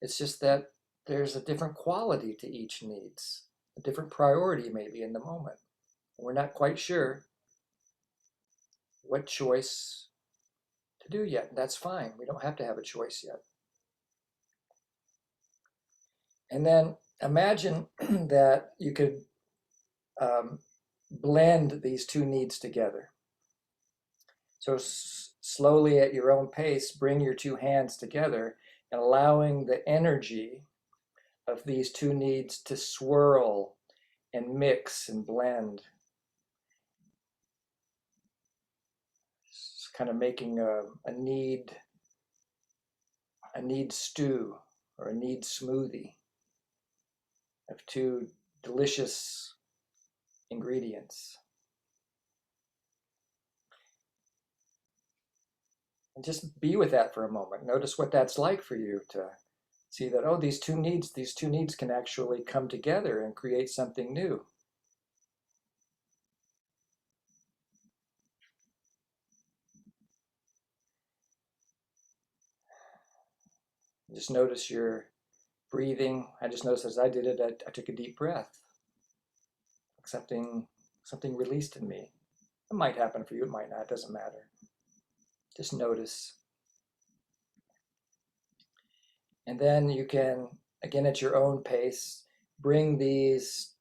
it's just that there's a different quality to each needs, a different priority maybe in the moment. We're not quite sure what choice to do yet. That's fine. We don't have to have a choice yet. And then imagine that you could blend these two needs together. So slowly at your own pace, bring your two hands together and allowing the energy of these two needs to swirl and mix and blend. It's kind of making a need stew or a need smoothie of two delicious ingredients. And just be with that for a moment. Notice what that's like for you to see that, oh, these two needs can actually come together and create something new. Just notice your breathing. I just noticed as I did it, I took a deep breath. Something released in me. It might happen for you, it might not, it doesn't matter. Just notice. And then you can, again at your own pace, bring this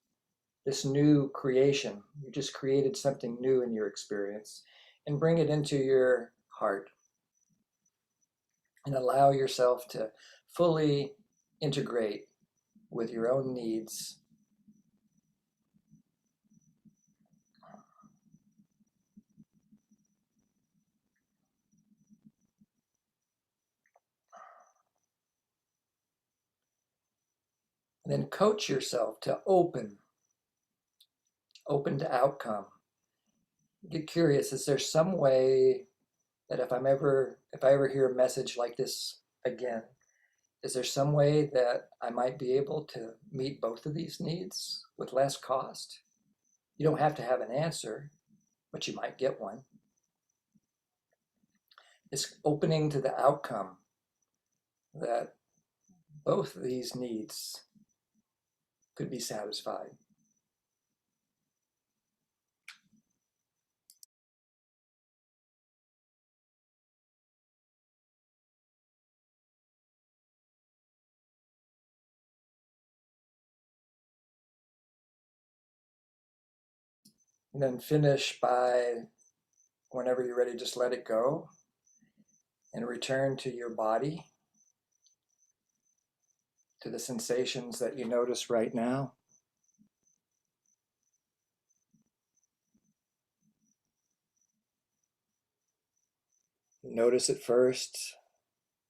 new creation. You just created something new in your experience and bring it into your heart. And allow yourself to fully integrate with your own needs. And then coach yourself to open to outcome. Get curious, is there some way that if I ever hear a message like this again, is there some way that I might be able to meet both of these needs with less cost? You don't have to have an answer, but you might get one. It's opening to the outcome that both of these needs could be satisfied. And then finish by, whenever you're ready, just let it go and return to your body, to the sensations that you notice right now. Notice it first,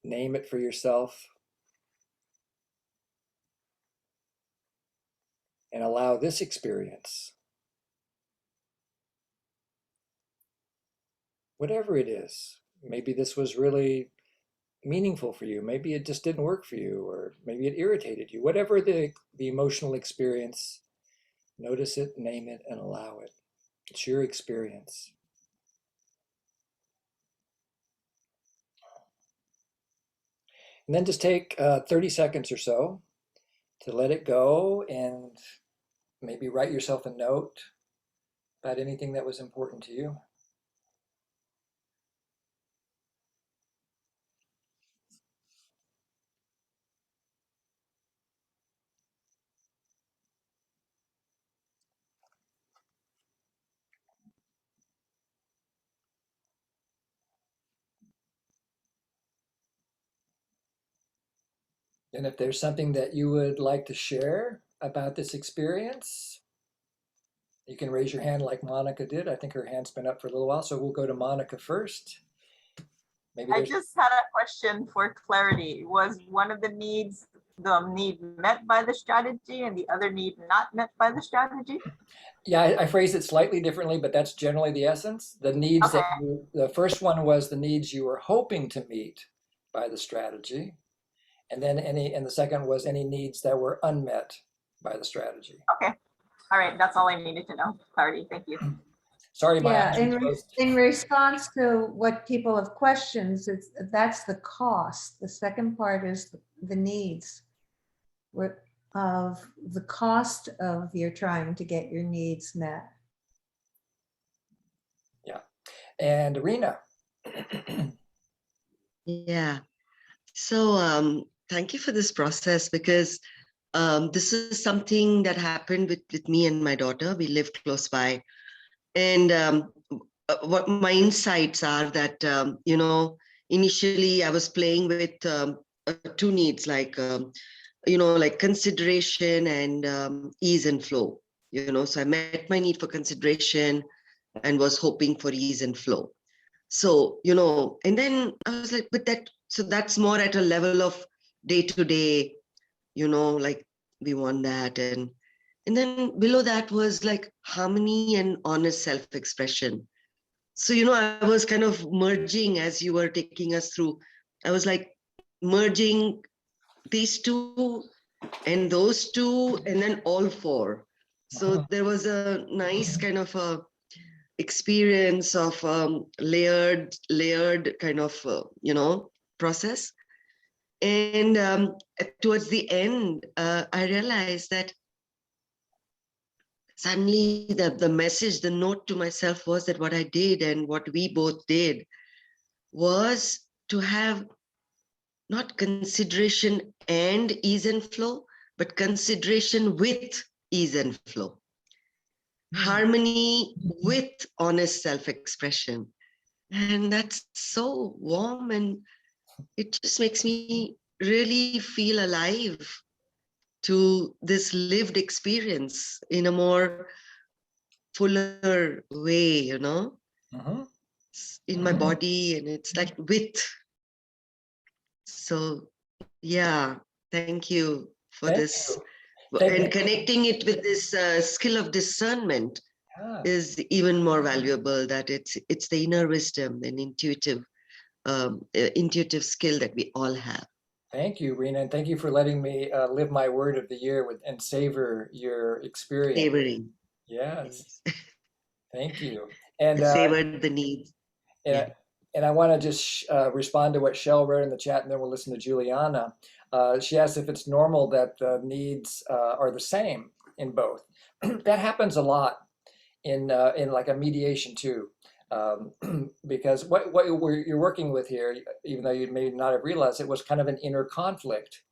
name it for yourself, and allow this experience, whatever it is. Maybe this was really meaningful for you. Maybe it just didn't work for you, or maybe it irritated you. Whatever the emotional experience, notice it, name it, and allow it. It's your experience. And then just take 30 seconds or so to let it go, and maybe write yourself a note about anything that was important to you. And if there's something that you would like to share about this experience, you can raise your hand like Monica did. I think her hand's been up for a little while, so we'll go to Monica first. Maybe I just had a question for clarity. Was one of the needs the need met by the strategy and the other need not met by the strategy? Yeah, I phrased it slightly differently, but that's generally the essence. The needs Okay. the first one was the needs you were hoping to meet by the strategy. And then and the second was any needs that were unmet by the strategy. Okay. All right. That's all I needed to know. Clarity. Thank you. Sorry, my Yeah, eyes in, were re- closed. in response to what people have questions, that's the cost. The second part is the needs of the cost of your trying to get your needs met. Yeah. And Rena. Yeah. So thank you for this process, because this is something that happened with me and my daughter. We live close by. And what my insights are that, initially I was playing with two needs, like, like consideration and ease and flow. So I met my need for consideration and was hoping for ease and flow. So, and then I was like, but so that's more at a level of day to day, like we want that. And then below that was like harmony and honest self-expression. So, I was kind of merging as you were taking us through. I was like merging these two and those two, and then all four. So there was a nice kind of a experience of layered kind of process. And towards the end, I realized that suddenly the message, the note to myself was that what I did and what we both did was to have not consideration and ease and flow, but consideration with ease and flow. Harmony with honest self-expression. And that's so warm, and it just makes me really feel alive to this lived experience in a more fuller way, in my body, and it's like with. So yeah, thank you for this. And connecting it with this skill of discernment is even more valuable, that it's the inner wisdom and intuitive skill that we all have. Thank you, Rena, and thank you for letting me live my word of the year and savor your experience. Savoring. Yes. Thank you. And savored the needs. And I want to just respond to what Shell wrote in the chat, and then we'll listen to Juliana. She asked if it's normal that the needs are the same in both. That happens a lot in like a mediation too, because what you're working with here, even though you may not have realized it, was kind of an inner conflict.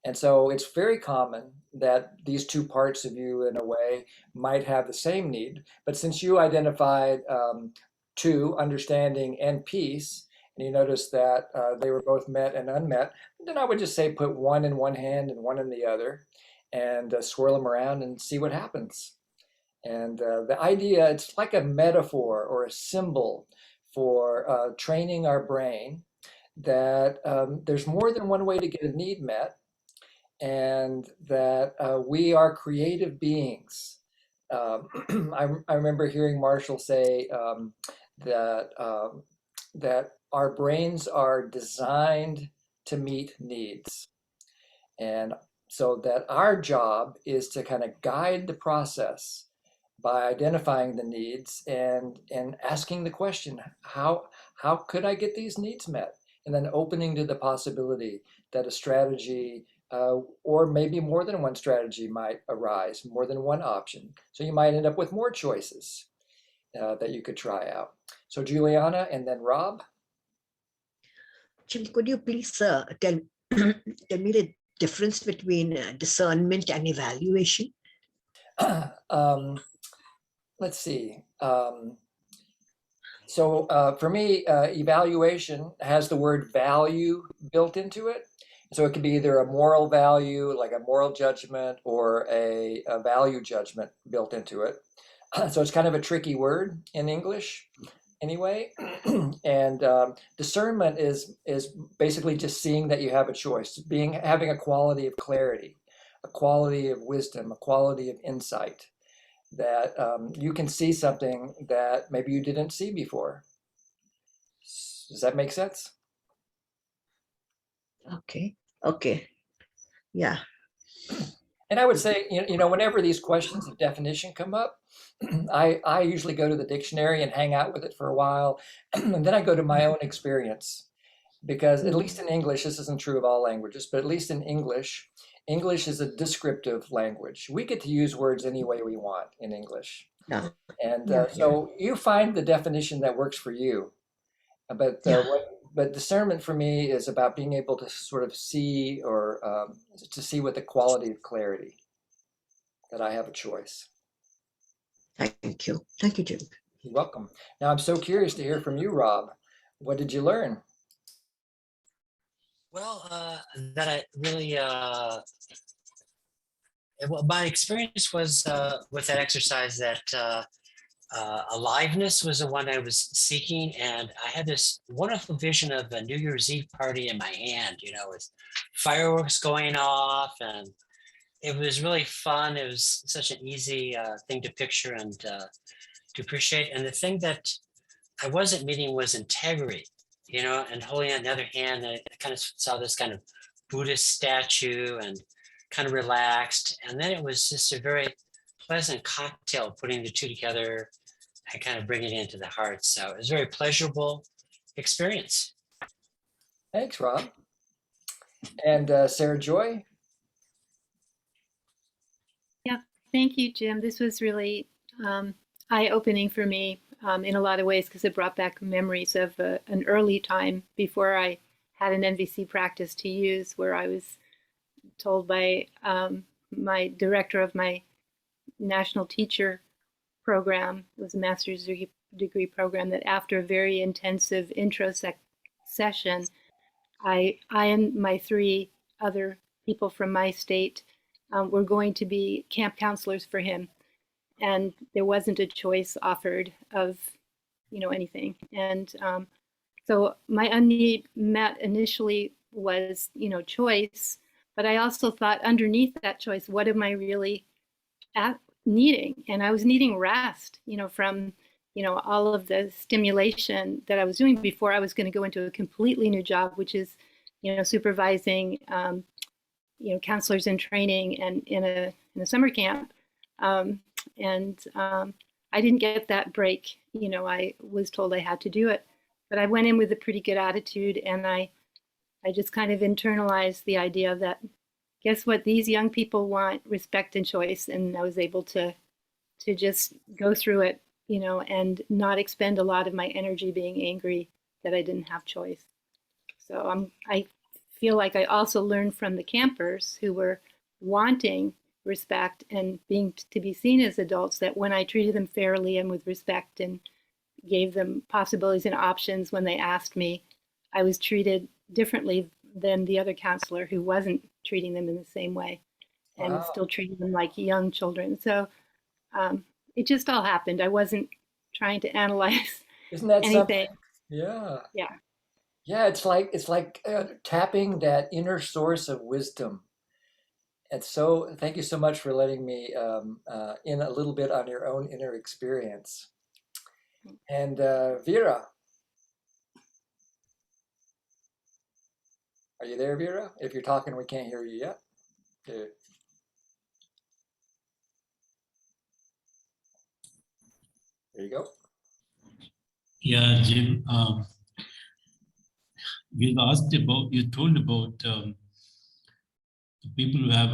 And so it's very common that these two parts of you, in a way, might have the same need. But since you identified two, understanding and peace, and you notice that they were both met and unmet, then I would just say put one in one hand and one in the other, and swirl them around and see what happens. And the idea, it's like a metaphor or a symbol for training our brain that there's more than one way to get a need met, and that we are creative beings. I remember hearing Marshall say that our brains are designed to meet needs. And so that our job is to kind of guide the process by identifying the needs and asking the question, how could I get these needs met? And then opening to the possibility that a strategy or maybe more than one strategy might arise, more than one option. So you might end up with more choices that you could try out. So Juliana and then Rob. Jim, could you please tell me the difference between discernment and evaluation? Let's see. So for me, evaluation has the word value built into it. So it could be either a moral value, like a moral judgment, or a value judgment built into it. So it's kind of a tricky word in English anyway. And discernment is basically just seeing that you have a choice, having a quality of clarity, a quality of wisdom, a quality of insight, that you can see something that maybe you didn't see before. Does that make sense? Okay. Yeah. And I would say, whenever these questions of definition come up, I usually go to the dictionary and hang out with it for a while. And then I go to my own experience, because at least in English, this isn't true of all languages, but at least in English, English is a descriptive language. We get to use words any way we want in English. Yeah. And Yeah. so you find the definition that works for you. But discernment for me is about being able to sort of see, or to see with the quality of clarity that I have a choice. Thank you, Jim. You're welcome. Now I'm so curious to hear from you, Rob. What did you learn? Well, that I really, well, my experience was with that exercise that aliveness was the one I was seeking. And I had this wonderful vision of a New Year's Eve party in my hand, with fireworks going off. And it was really fun. It was such an easy thing to picture and to appreciate. And the thing that I wasn't meeting was integrity, and holding on the other hand, I kind of saw this kind of Buddhist statue and kind of relaxed. And then it was just a very pleasant cocktail, putting the two together and kind of bringing it into the heart. So it was a very pleasurable experience. Thanks, Rob. And Sarah Joy? Yeah, thank you, Jim. This was really eye-opening for me in a lot of ways, because it brought back memories of an early time before I had an NVC practice to use, where I was told by my director of my national teacher program, it was a master's degree program, that after a very intensive intro session, I and my 3 other people from my state were going to be camp counselors for him. And there wasn't a choice offered of, anything. And so my unmet met initially was, choice, but I also thought underneath that choice, what am I really needing? And I was needing rest, from, all of the stimulation that I was doing before I was going to go into a completely new job, which is, supervising, counselors in training and in a summer camp. And I didn't get that break. I was told I had to do it, but I went in with a pretty good attitude, and I just kind of internalized the idea that, guess what, these young people want respect and choice, and I was able to just go through it, and not expend a lot of my energy being angry that I didn't have choice. So I feel like I also learned from the campers who were wanting respect and to be seen as adults, that when I treated them fairly and with respect and gave them possibilities and options when they asked me, I was treated differently than the other counselor who wasn't treating them in the same way and still treating them like young children. So it just all happened. I wasn't trying to analyze Isn't that anything. Yeah. Yeah. Yeah, it's like tapping that inner source of wisdom. And so, thank you so much for letting me in a little bit on your own inner experience. And Vera, are you there, Vera? If you're talking, we can't hear you yet. Okay. There you go. Yeah, Jim, you told about people who have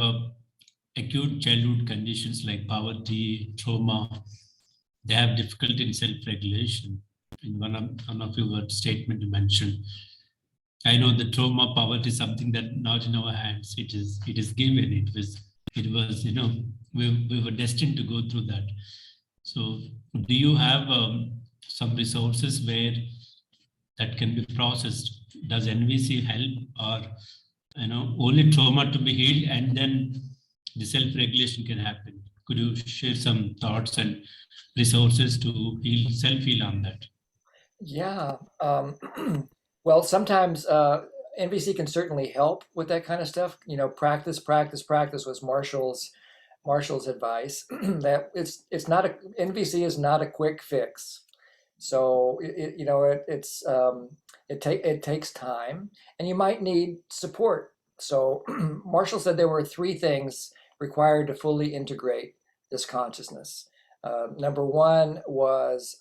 acute childhood conditions like poverty, trauma, they have difficulty in self-regulation. In one of your statement you mentioned, I know the trauma, poverty is something that not in our hands. It is given. It was we were destined to go through that. So, do you have some resources where that can be processed? Does NVC help, or only trauma to be healed and then the self-regulation can happen? Could you share some thoughts and resources to self-heal on that? Yeah. Well, sometimes NVC can certainly help with that kind of stuff. Practice, practice, practice was Marshall's advice. That it's not a NVC is not a quick fix. So it takes time, and you might need support. So Marshall said there were three things required to fully integrate this consciousness. Number one was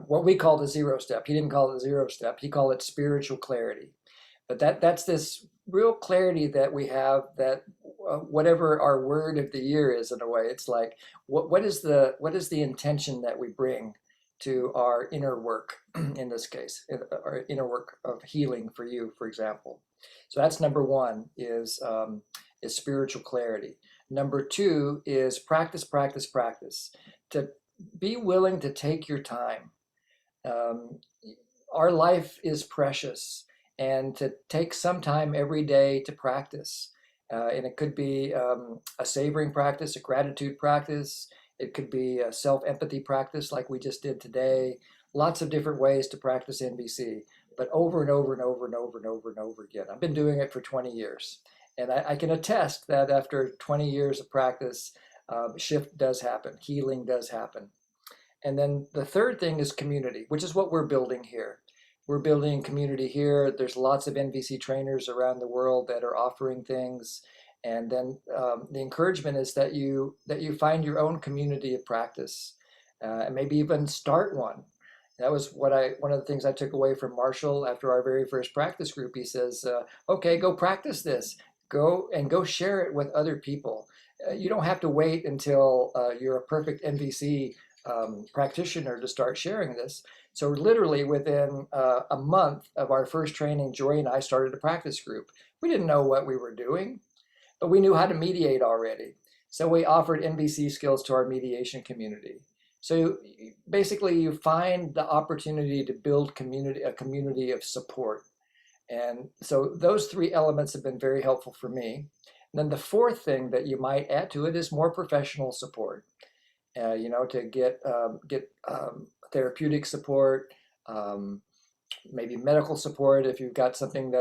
what we call the zero step. He didn't call it the zero step. He called it spiritual clarity. But that's this real clarity that we have, that whatever our word of the year is, in a way, it's like what is the intention that we bring to our inner work, in this case, our inner work of healing for you, for example. So that's number one, is spiritual clarity. Number two is practice, practice, practice. To be willing to take your time. Our life is precious, and to take some time every day to practice. And it could be a savoring practice, a gratitude practice. It could be a self-empathy practice like we just did today. Lots of different ways to practice NVC, but over and over and over and over and over and over again. I've been doing it for 20 years. And I can attest that after 20 years of practice, shift does happen, healing does happen. And then the third thing is community, which is what we're building here. We're building community here. There's lots of NVC trainers around the world that are offering things. And then the encouragement is that you find your own community of practice, and maybe even start one. That was one of the things I took away from Marshall after our very first practice group. He says, okay, go practice this. Go share it with other people. You don't have to wait until you're a perfect NVC practitioner to start sharing this. So literally within a month of our first training, Jori and I started a practice group. We didn't know what we were doing, but we knew how to mediate already. So we offered NVC skills to our mediation community. So basically you find the opportunity to build a community of support. And so those three elements have been very helpful for me. And then the fourth thing that you might add to it is more professional support. To get therapeutic support, maybe medical support if you've got something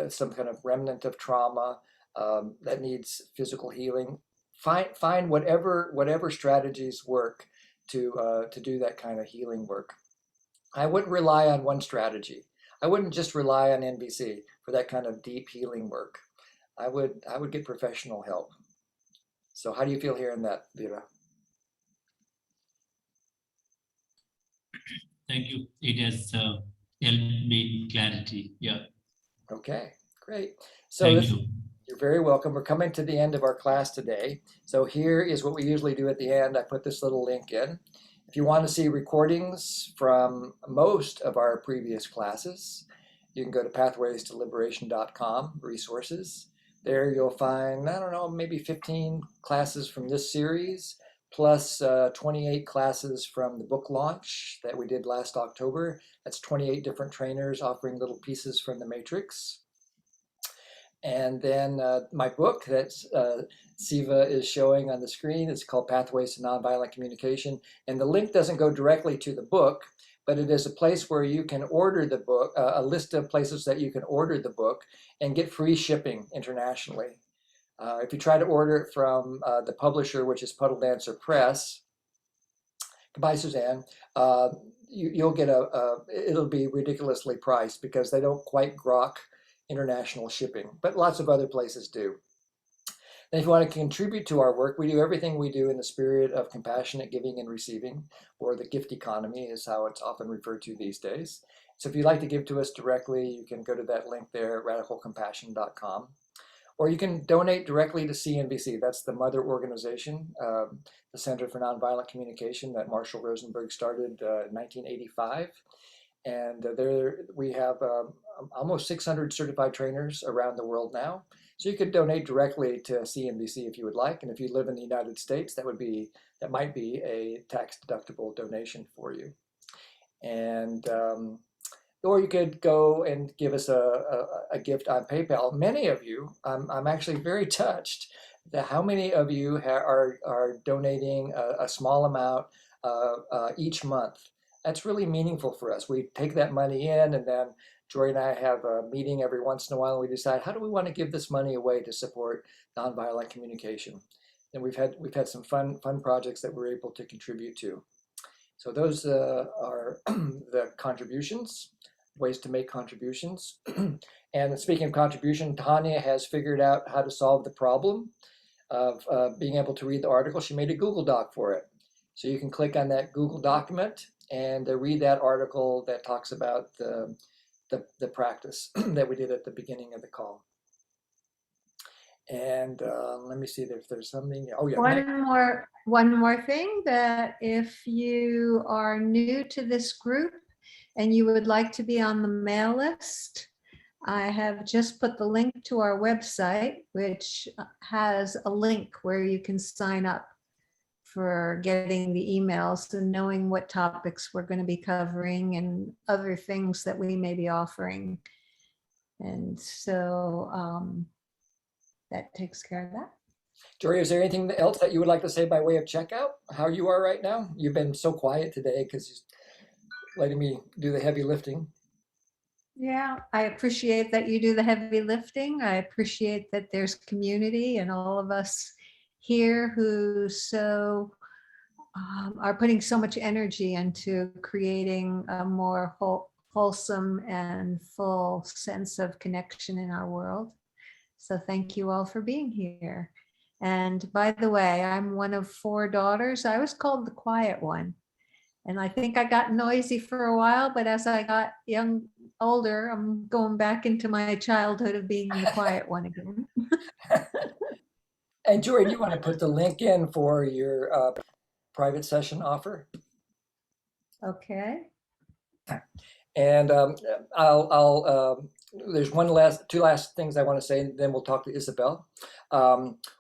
some kind of remnant of trauma that needs physical healing. Find whatever strategies work to do that kind of healing work. I wouldn't rely on one strategy. I wouldn't just rely on NVC for that kind of deep healing work. I would get professional help. So how do you feel hearing that, Vera? Thank you. It has helped me in clarity. Yeah. Okay, great. So Thank you. You're very welcome. We're coming to the end of our class today. So here is what we usually do at the end. I put this little link in. If you want to see recordings from most of our previous classes, you can go to pathwaystoliberation.com, resources. There you'll find, I don't know, maybe 15 classes from this series, plus 28 classes from the book launch that we did last October. That's 28 different trainers offering little pieces from the Matrix. And then my book that Siva is showing on the screen is called Pathways to Nonviolent Communication. And the link doesn't go directly to the book, but but it is a place where you can order the book, a list of places that you can order the book and get free shipping internationally. If you try to order it from the publisher, which is Puddle Dancer Press, goodbye, Suzanne, you'll get it'll be ridiculously priced because they don't quite grok international shipping, but lots of other places do. And if you want to contribute to our work, we do everything we do in the spirit of compassionate giving and receiving, or the gift economy is how it's often referred to these days. So if you'd like to give to us directly, you can go to that link there at radicalcompassion.com. Or you can donate directly to CNBC. That's the mother organization, the Center for Nonviolent Communication that Marshall Rosenberg started in 1985. And there we have almost 600 certified trainers around the world now. So you could donate directly to CNBC if you would like. And if you live in the United States, that might be a tax-deductible donation for you. And or you could go and give us a gift on PayPal. Many of you, I'm actually very touched that how many of you are donating a small amount each month. That's really meaningful for us. We take that money in, and then Jori and I have a meeting every once in a while, and we decide, how do we want to give this money away to support nonviolent communication? And we've had some fun projects that we're able to contribute to. So those are the contributions, ways to make contributions. And speaking of contribution, Tanya has figured out how to solve the problem of being able to read the article. She made a Google Doc for it. So you can click on that Google document and read that article that talks about the practice that we did at the beginning of the call. And let me see if there's something. Oh yeah. One more thing, that if you are new to this group and you would like to be on the mail list, I have just put the link to our website, which has a link where you can sign up for getting the emails and knowing what topics we're going to be covering and other things that we may be offering. And so that takes care of that. Jori, is there anything else that you would like to say by way of checkout? How you are right now? You've been so quiet today because you're letting me do the heavy lifting. Yeah, I appreciate that you do the heavy lifting. I appreciate that there's community and all of us here who are putting so much energy into creating a more wholesome and full sense of connection in our world. So thank you all for being here. And by the way, I'm one of 4 daughters. I was called the quiet one. And I think I got noisy for a while, but as I got older, I'm going back into my childhood of being the quiet one again. And Jori, do you want to put the link in for your private session offer? Okay. And there's two last things I want to say, and then we'll talk to Isabel.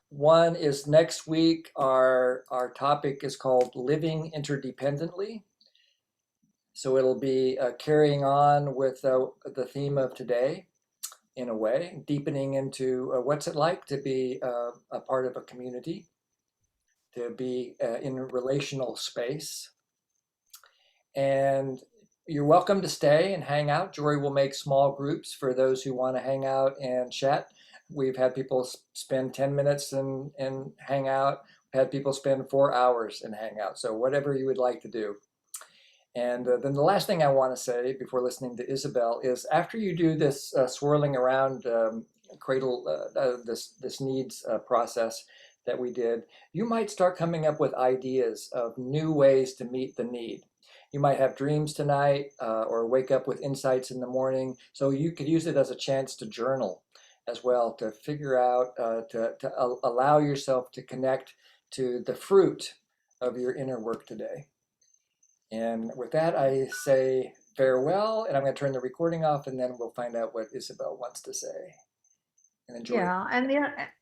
One is next week, our topic is called Living Interdependently. So it'll be carrying on with the theme of today, in a way, deepening into what's it like to be a part of a community, to be in a relational space. And you're welcome to stay and hang out. Jori will make small groups for those who want to hang out and chat. We've had people spend 10 minutes and hang out. We've had people spend 4 hours and hang out. So whatever you would like to do. And then the last thing I want to say before listening to Isabel is, after you do this swirling around cradle, this needs process that we did, you might start coming up with ideas of new ways to meet the need. You might have dreams tonight or wake up with insights in the morning. So you could use it as a chance to journal as well, to figure out, to allow yourself to connect to the fruit of your inner work today. And with that, I say farewell, and I'm going to turn the recording off, and then we'll find out what Isabel wants to say. And then Jori. Yeah,